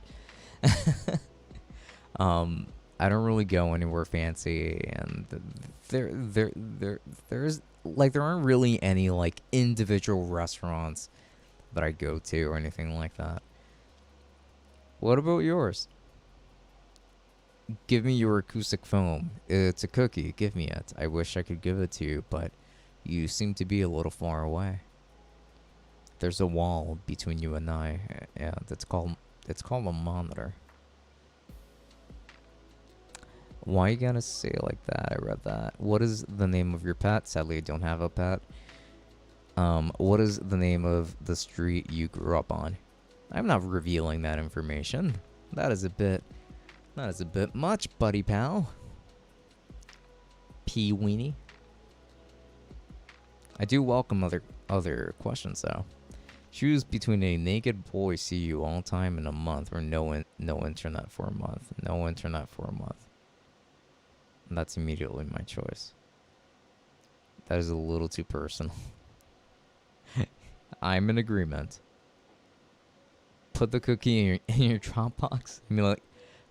I don't really go anywhere fancy, and there's like there aren't really any like individual restaurants that I go to or anything like that. What about yours? Give me your acoustic foam. It's a cookie. Give me it. I wish I could give it to you, but you seem to be a little far away. There's a wall between you and I, and it's called a monitor. Why you gotta say it like that? I read that. What is the name of your pet? Sadly, I don't have a pet. What is the name of the street you grew up on? I'm not revealing that information. That is a bit much, buddy pal. P weenie. I do welcome other questions though. Choose between a naked boy see you all time in a month, or no internet for a month. No internet for a month. And that's immediately my choice. That is a little too personal. I'm in agreement. Put the cookie in your Dropbox. I mean, like,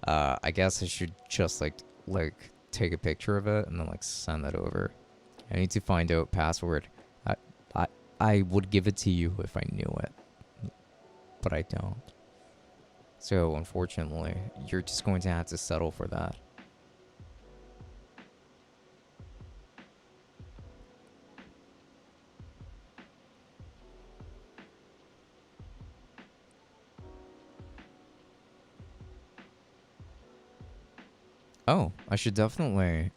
I guess I should just like take a picture of it and then like send that over. I need to find out password. I would give it to you if I knew it, but I don't. So unfortunately, you're just going to have to settle for that. Oh, I should definitely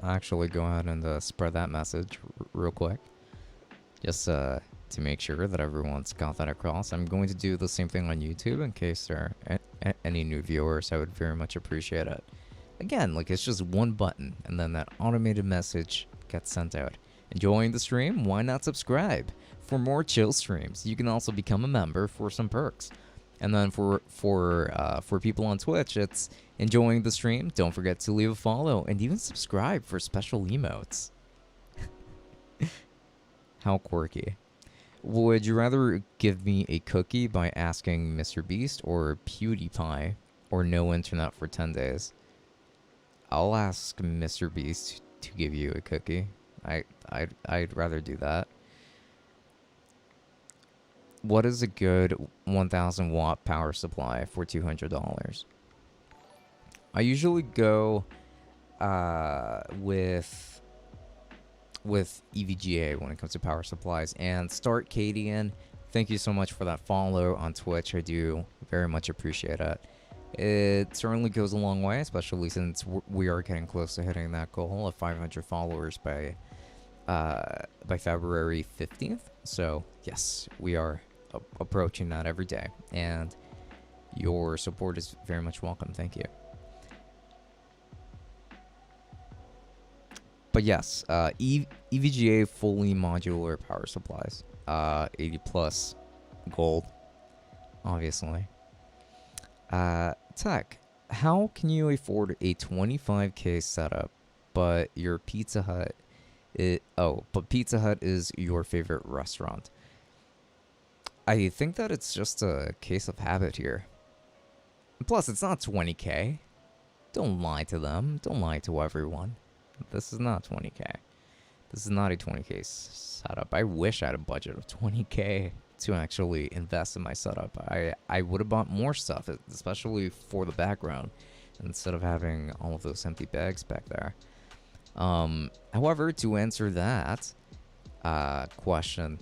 actually go ahead and spread that message real quick. Just to make sure that everyone's got that across. I'm going to do the same thing on YouTube in case there are any new viewers. I would very much appreciate it. Again, like it's just one button and then that automated message gets sent out. Enjoying the stream? Why not subscribe? For more chill streams, you can also become a member for some perks. And then for people on Twitch, it's enjoying the stream. Don't forget to leave a follow and even subscribe for special emotes. How quirky. Would you rather give me a cookie by asking Mr. Beast or PewDiePie or no internet for 10 days? I'll ask Mr. Beast to give you a cookie. I'd rather do that. What is a good 1,000 watt power supply for $200? I usually go with EVGA when it comes to power supplies. And Start Cadian, thank you so much for that follow on Twitch. I do very much appreciate it. It certainly goes a long way, especially since we are getting close to hitting that goal of 500 followers by February 15th. So yes, we are approaching that every day, and your support is very much welcome. Thank you. But yes, EVGA fully modular power supplies, 80 plus gold, obviously. Tech, how can you afford a 25k setup, but your Pizza Hut, but Pizza Hut is your favorite restaurant? I think that it's just a case of habit here. Plus, it's not 20k. Don't lie to them. Don't lie to everyone. This is not 20k. This is not a 20k setup. I wish I had a budget of 20k to actually invest in my setup. I would have bought more stuff, especially for the background, instead of having all of those empty bags back there. However, to answer that question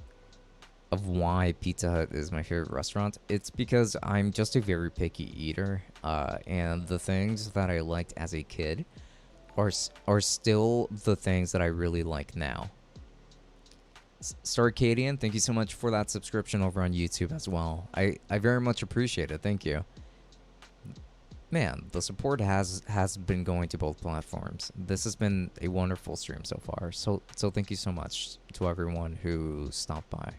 of why Pizza Hut is my favorite restaurant, it's because I'm just a very picky eater, and the things that I liked as a kid are still the things that I really like now. Starcadian, thank you so much for that subscription over on YouTube as well. I very much appreciate it. Thank you. Man, the support has been going to both platforms. This has been a wonderful stream so far. So thank you so much to everyone who stopped by.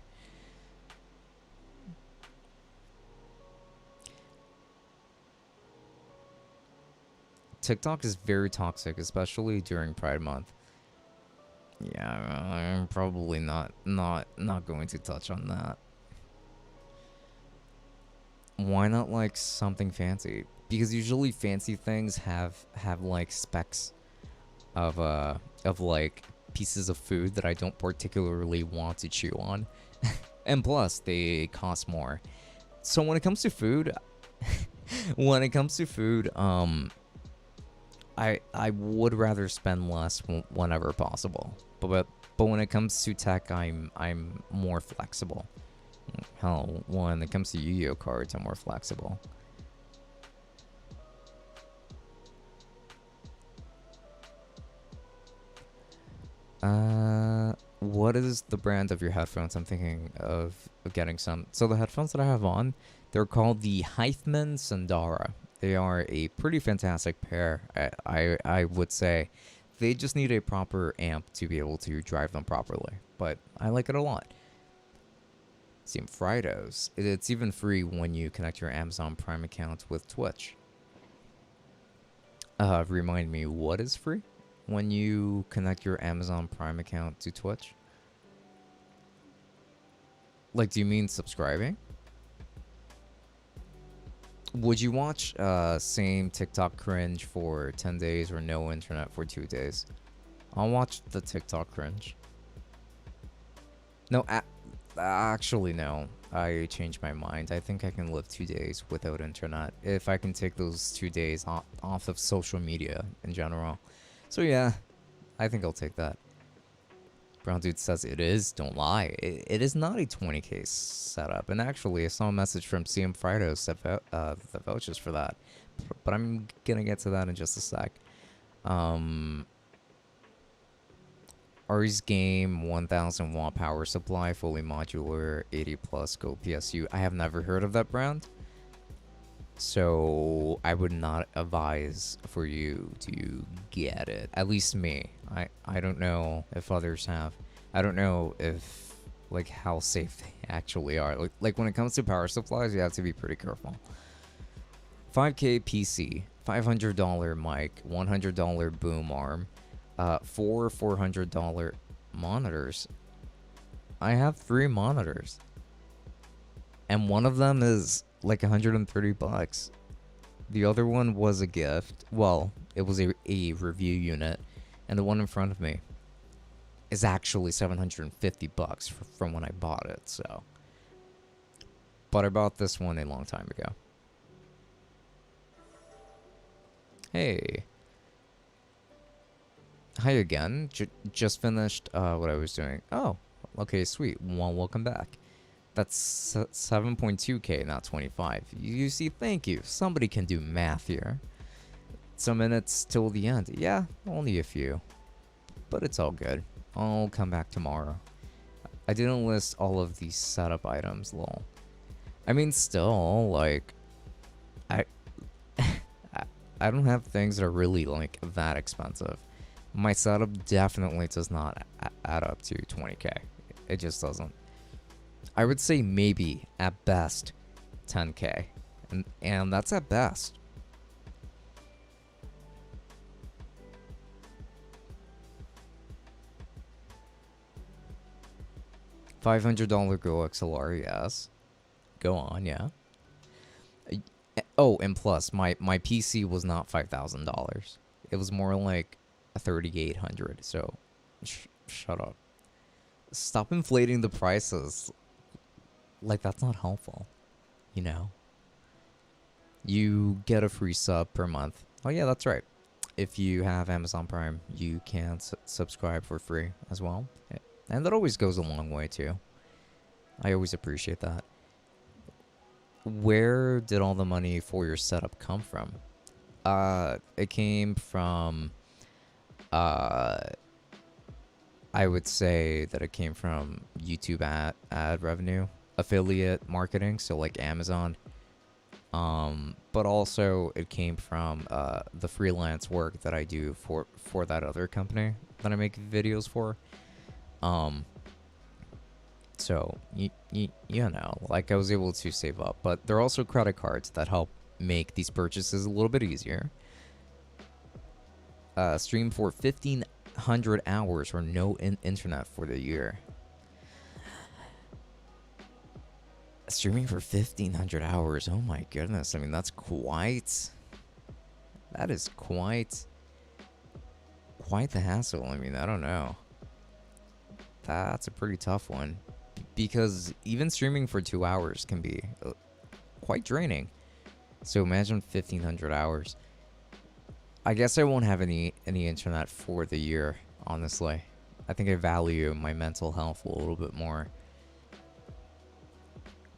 TikTok is very toxic, especially during Pride Month. Yeah, I'm probably not going to touch on that. Why not like something fancy? Because usually fancy things have like specks of like pieces of food that I don't particularly want to chew on. And plus they cost more. So when it comes to food, I would rather spend less whenever possible. But when it comes to tech, I'm more flexible. Hell, when it comes to Yu-Gi-Oh cards, I'm more flexible. What is the brand of your headphones? I'm thinking of getting some. So the headphones that I have on, they're called the Hythman Sandara. They are a pretty fantastic pair. I would say they just need a proper amp to be able to drive them properly, but I like it a lot. Fritos. It's even free when you connect your Amazon Prime account with Twitch. Remind me, what is free when you connect your Amazon Prime account to Twitch? Like, do you mean subscribing? Would you watch same TikTok cringe for 10 days or no internet for 2 days? I'll watch the TikTok cringe. No, actually no. I changed my mind. I think I can live 2 days without internet if I can take those 2 days off of social media in general. So yeah, I think I'll take that. Brown Dude says it is. Don't lie. It is not a 20k setup. And actually, I saw a message from CM Fritos that vouches for that. But I'm gonna get to that in just a sec. Ari's Game 1000 watt power supply, fully modular, 80 plus go PSU. I have never heard of that brand, so I would not advise for you to get it. At least me. I don't know if others have. I don't know if like how safe they actually are. Like when it comes to power supplies, you have to be pretty careful. 5k PC, $500 mic, $100 boom arm, 4 $400 monitors. I have 3 monitors, and one of them is like 130 bucks. The other one was a gift. Well, it was a review unit, and the one in front of me is actually 750 bucks from when I bought it. So, but I bought this one a long time ago. Hey, hi again. Just finished what I was doing. Oh, okay, sweet. Well, welcome back. That's 7.2k, not 25. You see, thank you. Somebody can do math here. Some minutes till the end. Yeah, only a few. But it's all good. I'll come back tomorrow. I didn't list all of these setup items, lol. I mean, still, like, I, I don't have things that are really, like, that expensive. My setup definitely does not add up to 20k. It just doesn't. I would say maybe, at best, 10k. And that's at best. $500 Go XLR, yes. Go on, yeah. Oh, and plus, my PC was not $5,000. It was more like a 3,800. So, shut up. Stop inflating the prices. Like, that's not helpful. You know? You get a free sub per month. Oh yeah, that's right. If you have Amazon Prime, you can subscribe for free as well. And that always goes a long way too. I always appreciate that. Where did all the money for your setup come from? It came from, I would say that it came from YouTube ad revenue, affiliate marketing, so like Amazon. But also it came from the freelance work that I do for that other company that I make videos for. So you know, like I was able to save up, but there are also credit cards that help make these purchases a little bit easier. Stream for 1,500 hours or no internet for the year. Streaming for 1,500 hours. Oh my goodness. I mean, that is quite the hassle. I mean, I don't know. That's a pretty tough one, because even streaming for 2 hours can be quite draining. So imagine 1,500 hours. I guess I won't have any internet for the year, honestly. I think I value my mental health a little bit more.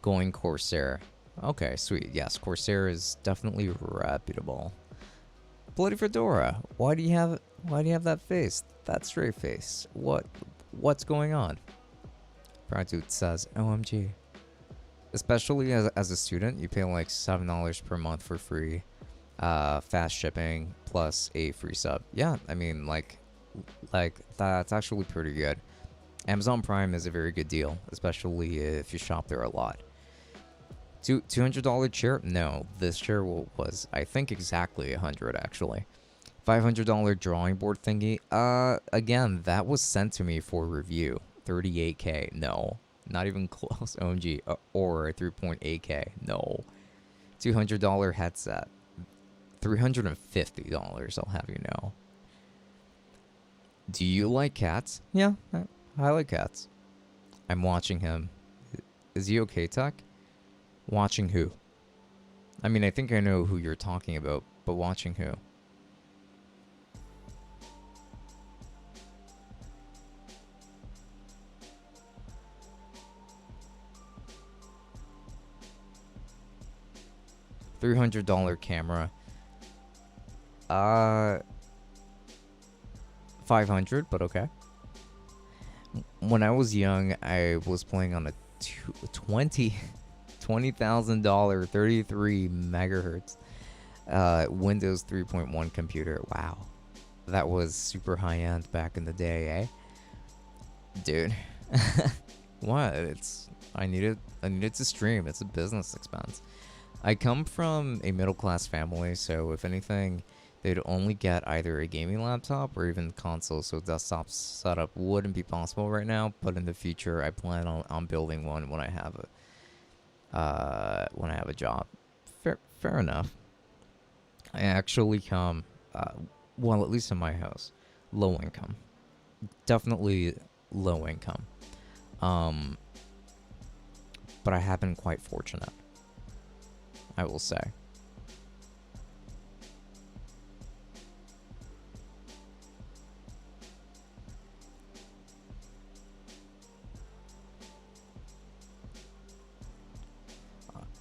Going Corsair. Okay, sweet. Yes, Corsair is definitely reputable. Bloody Fedora. Why do you have that face? That straight face. What's going on? Pratut says, OMG. Especially as a student, you pay like $7 per month for free, fast shipping plus a free sub. Yeah, I mean, like that's actually pretty good. Amazon Prime is a very good deal, especially if you shop there a lot. $200 chair? No, this chair was I think exactly 100 actually. $500 drawing board thingy. Again, that was sent to me for review. 38k. No, not even close. OMG. Or 3.8k. No. $200 headset. $350. I'll have you know. Do you like cats? Yeah, I like cats. I'm watching him. Is he okay, Tuck? Watching who? I mean, I think I know who you're talking about, but watching who? $300 camera. 500, but okay. When I was young, I was playing on a $20,000 33 megahertz Windows 3.1 computer. Wow, that was super high end back in the day, eh? Dude, what? I needed to stream. It's a business expense. I come from a middle class family, so if anything, they'd only get either a gaming laptop or even console, so desktop setup wouldn't be possible right now. But in the future, I plan on building one when I have a job. Fair enough. I actually come uh, well, at least in my house, low income. Definitely low income. Um, but I have been quite fortunate, I will say.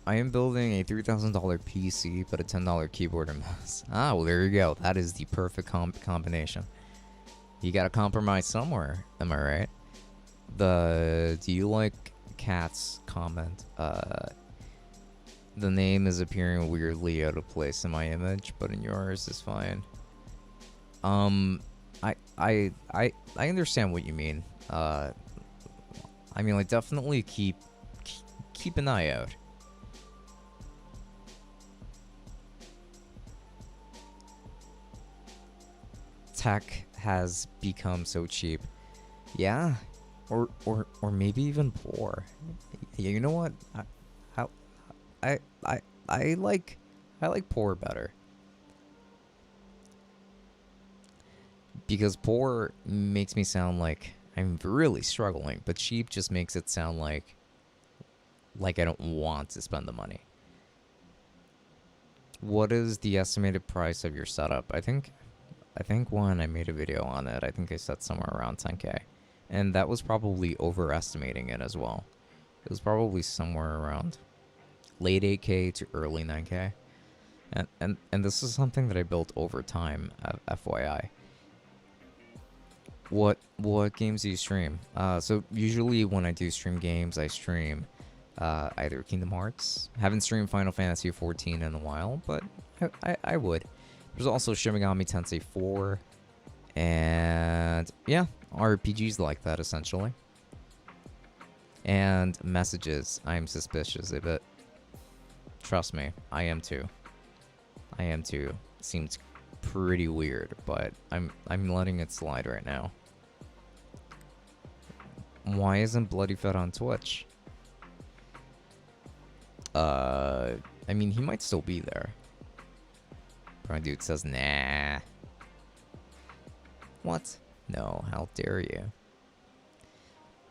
I am building a $3,000 PC, but a $10 keyboard and mouse. Ah, well, there you go. That is the perfect combination. You gotta compromise somewhere, am I right? The do you like cats comment? The name is appearing weirdly out of place in my image, but in yours is fine. Um, I understand what you mean. I mean, like, definitely keep an eye out. Tech has become so cheap. Yeah, or maybe even poor. Yeah, you know what? I I I I like I like poor better because poor makes me sound like I'm really struggling, but cheap just makes it sound like I don't want to spend the money. What is the estimated price of your setup? I think when I made a video on it, I think I said somewhere around 10K. And that was probably overestimating it as well. It was probably somewhere around late 8K to early 9K. And this is something that I built over time, FYI. What games do you stream? So usually when I do stream games, I stream either Kingdom Hearts. Haven't streamed Final Fantasy 14 in a while, but I would. There's also Shin Megami Tensei 4, and yeah, RPGs like that essentially. And messages, I'm suspicious of it. Trust me, I am too. I am too. Seems pretty weird, but I'm letting it slide right now. Why isn't Bloody Fett on Twitch? I mean, he might still be there. Brown dude says, nah. What? No, how dare you?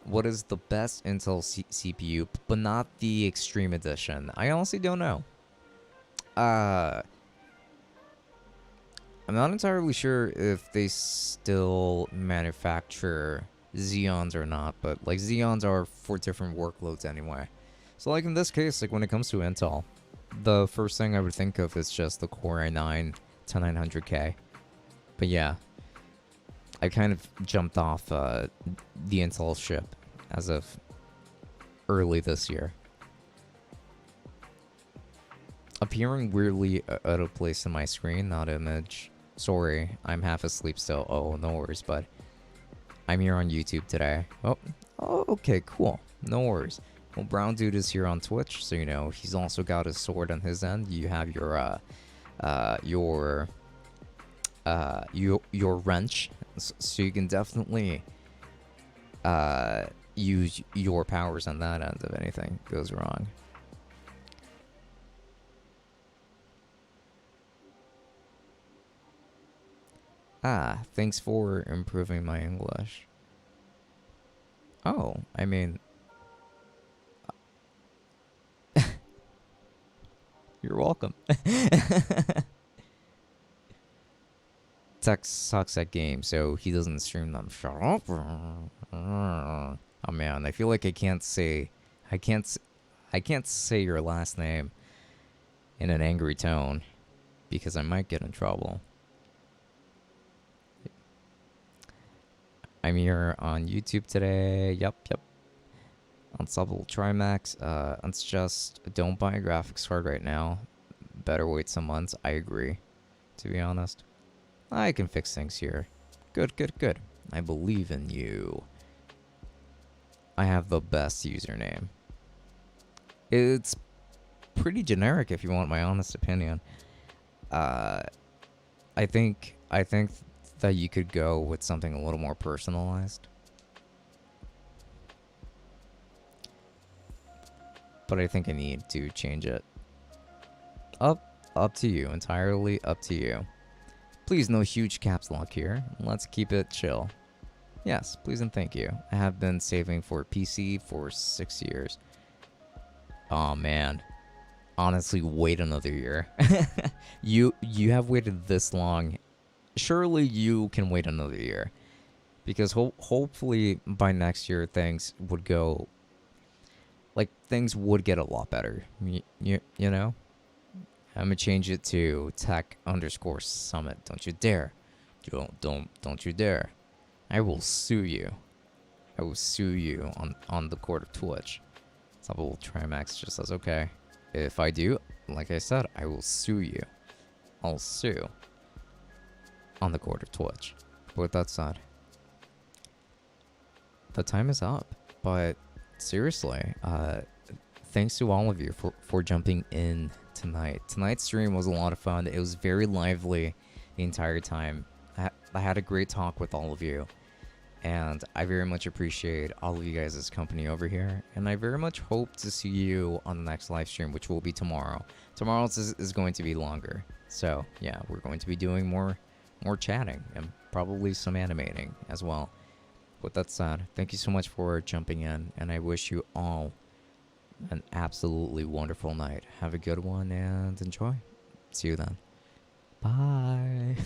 What is the best Intel CPU, but not the Extreme Edition? I honestly don't know. I'm not entirely sure if they still manufacture Xeons or not, but like Xeons are for different workloads anyway. So like in this case, like when it comes to Intel, the first thing I would think of is just the Core i9 10900K. But yeah, I kind of jumped off the Intel ship as of early this year. Appearing weirdly out of place in my screen, not image. Sorry, I'm half asleep still. Oh, no worries, bud. I'm here on YouTube today. Oh, okay, cool. No worries. Well, Brown Dude is here on Twitch, so you know he's also got his sword on his end. You have your wrench, so you can definitely use your powers on that end if anything goes wrong. Ah, thanks for improving my English. Oh, I mean, you're welcome. Tech sucks at games, so he doesn't stream them. Shut up. Oh man, I feel like I can't, I can't say your last name in an angry tone because I might get in trouble. I'm here on YouTube today. Yep. Unstoppable Trimax. It's just don't buy a graphics card right now. Better wait some months. I agree. To be honest, I can fix things here. Good. I believe in you. I have the best username. It's pretty generic if you want my honest opinion. I think that you could go with something a little more personalized. But I think I need to change it. Up to you, entirely up to you. Please, no huge caps lock here. Let's keep it chill. Yes, please and thank you. I have been saving for PC for 6 years. Oh man. Honestly, wait another year. You have waited this long. Surely you can wait another year. Because hopefully by next year things would go like things would get a lot better. You know? I'm gonna change it to tech underscore summit. Don't you dare. Don't you dare. I will sue you. I will sue you on the court of Twitch. Double Trimax just says okay. If I do, like I said, I will sue you. I'll sue on the court of Twitch. But with that said, the time is up. But seriously, thanks to all of you for jumping in tonight. Tonight's stream was a lot of fun. It was very lively the entire time. I had a great talk with all of you. And I very much appreciate all of you guys' company over here. And I very much hope to see you on the next live stream, which will be tomorrow. Tomorrow's is going to be longer. So, yeah, we're going to be doing more chatting and probably some animating as well. With that said, thank you so much for jumping in. And I wish you all an absolutely wonderful night. Have a good one and enjoy. See you then. Bye.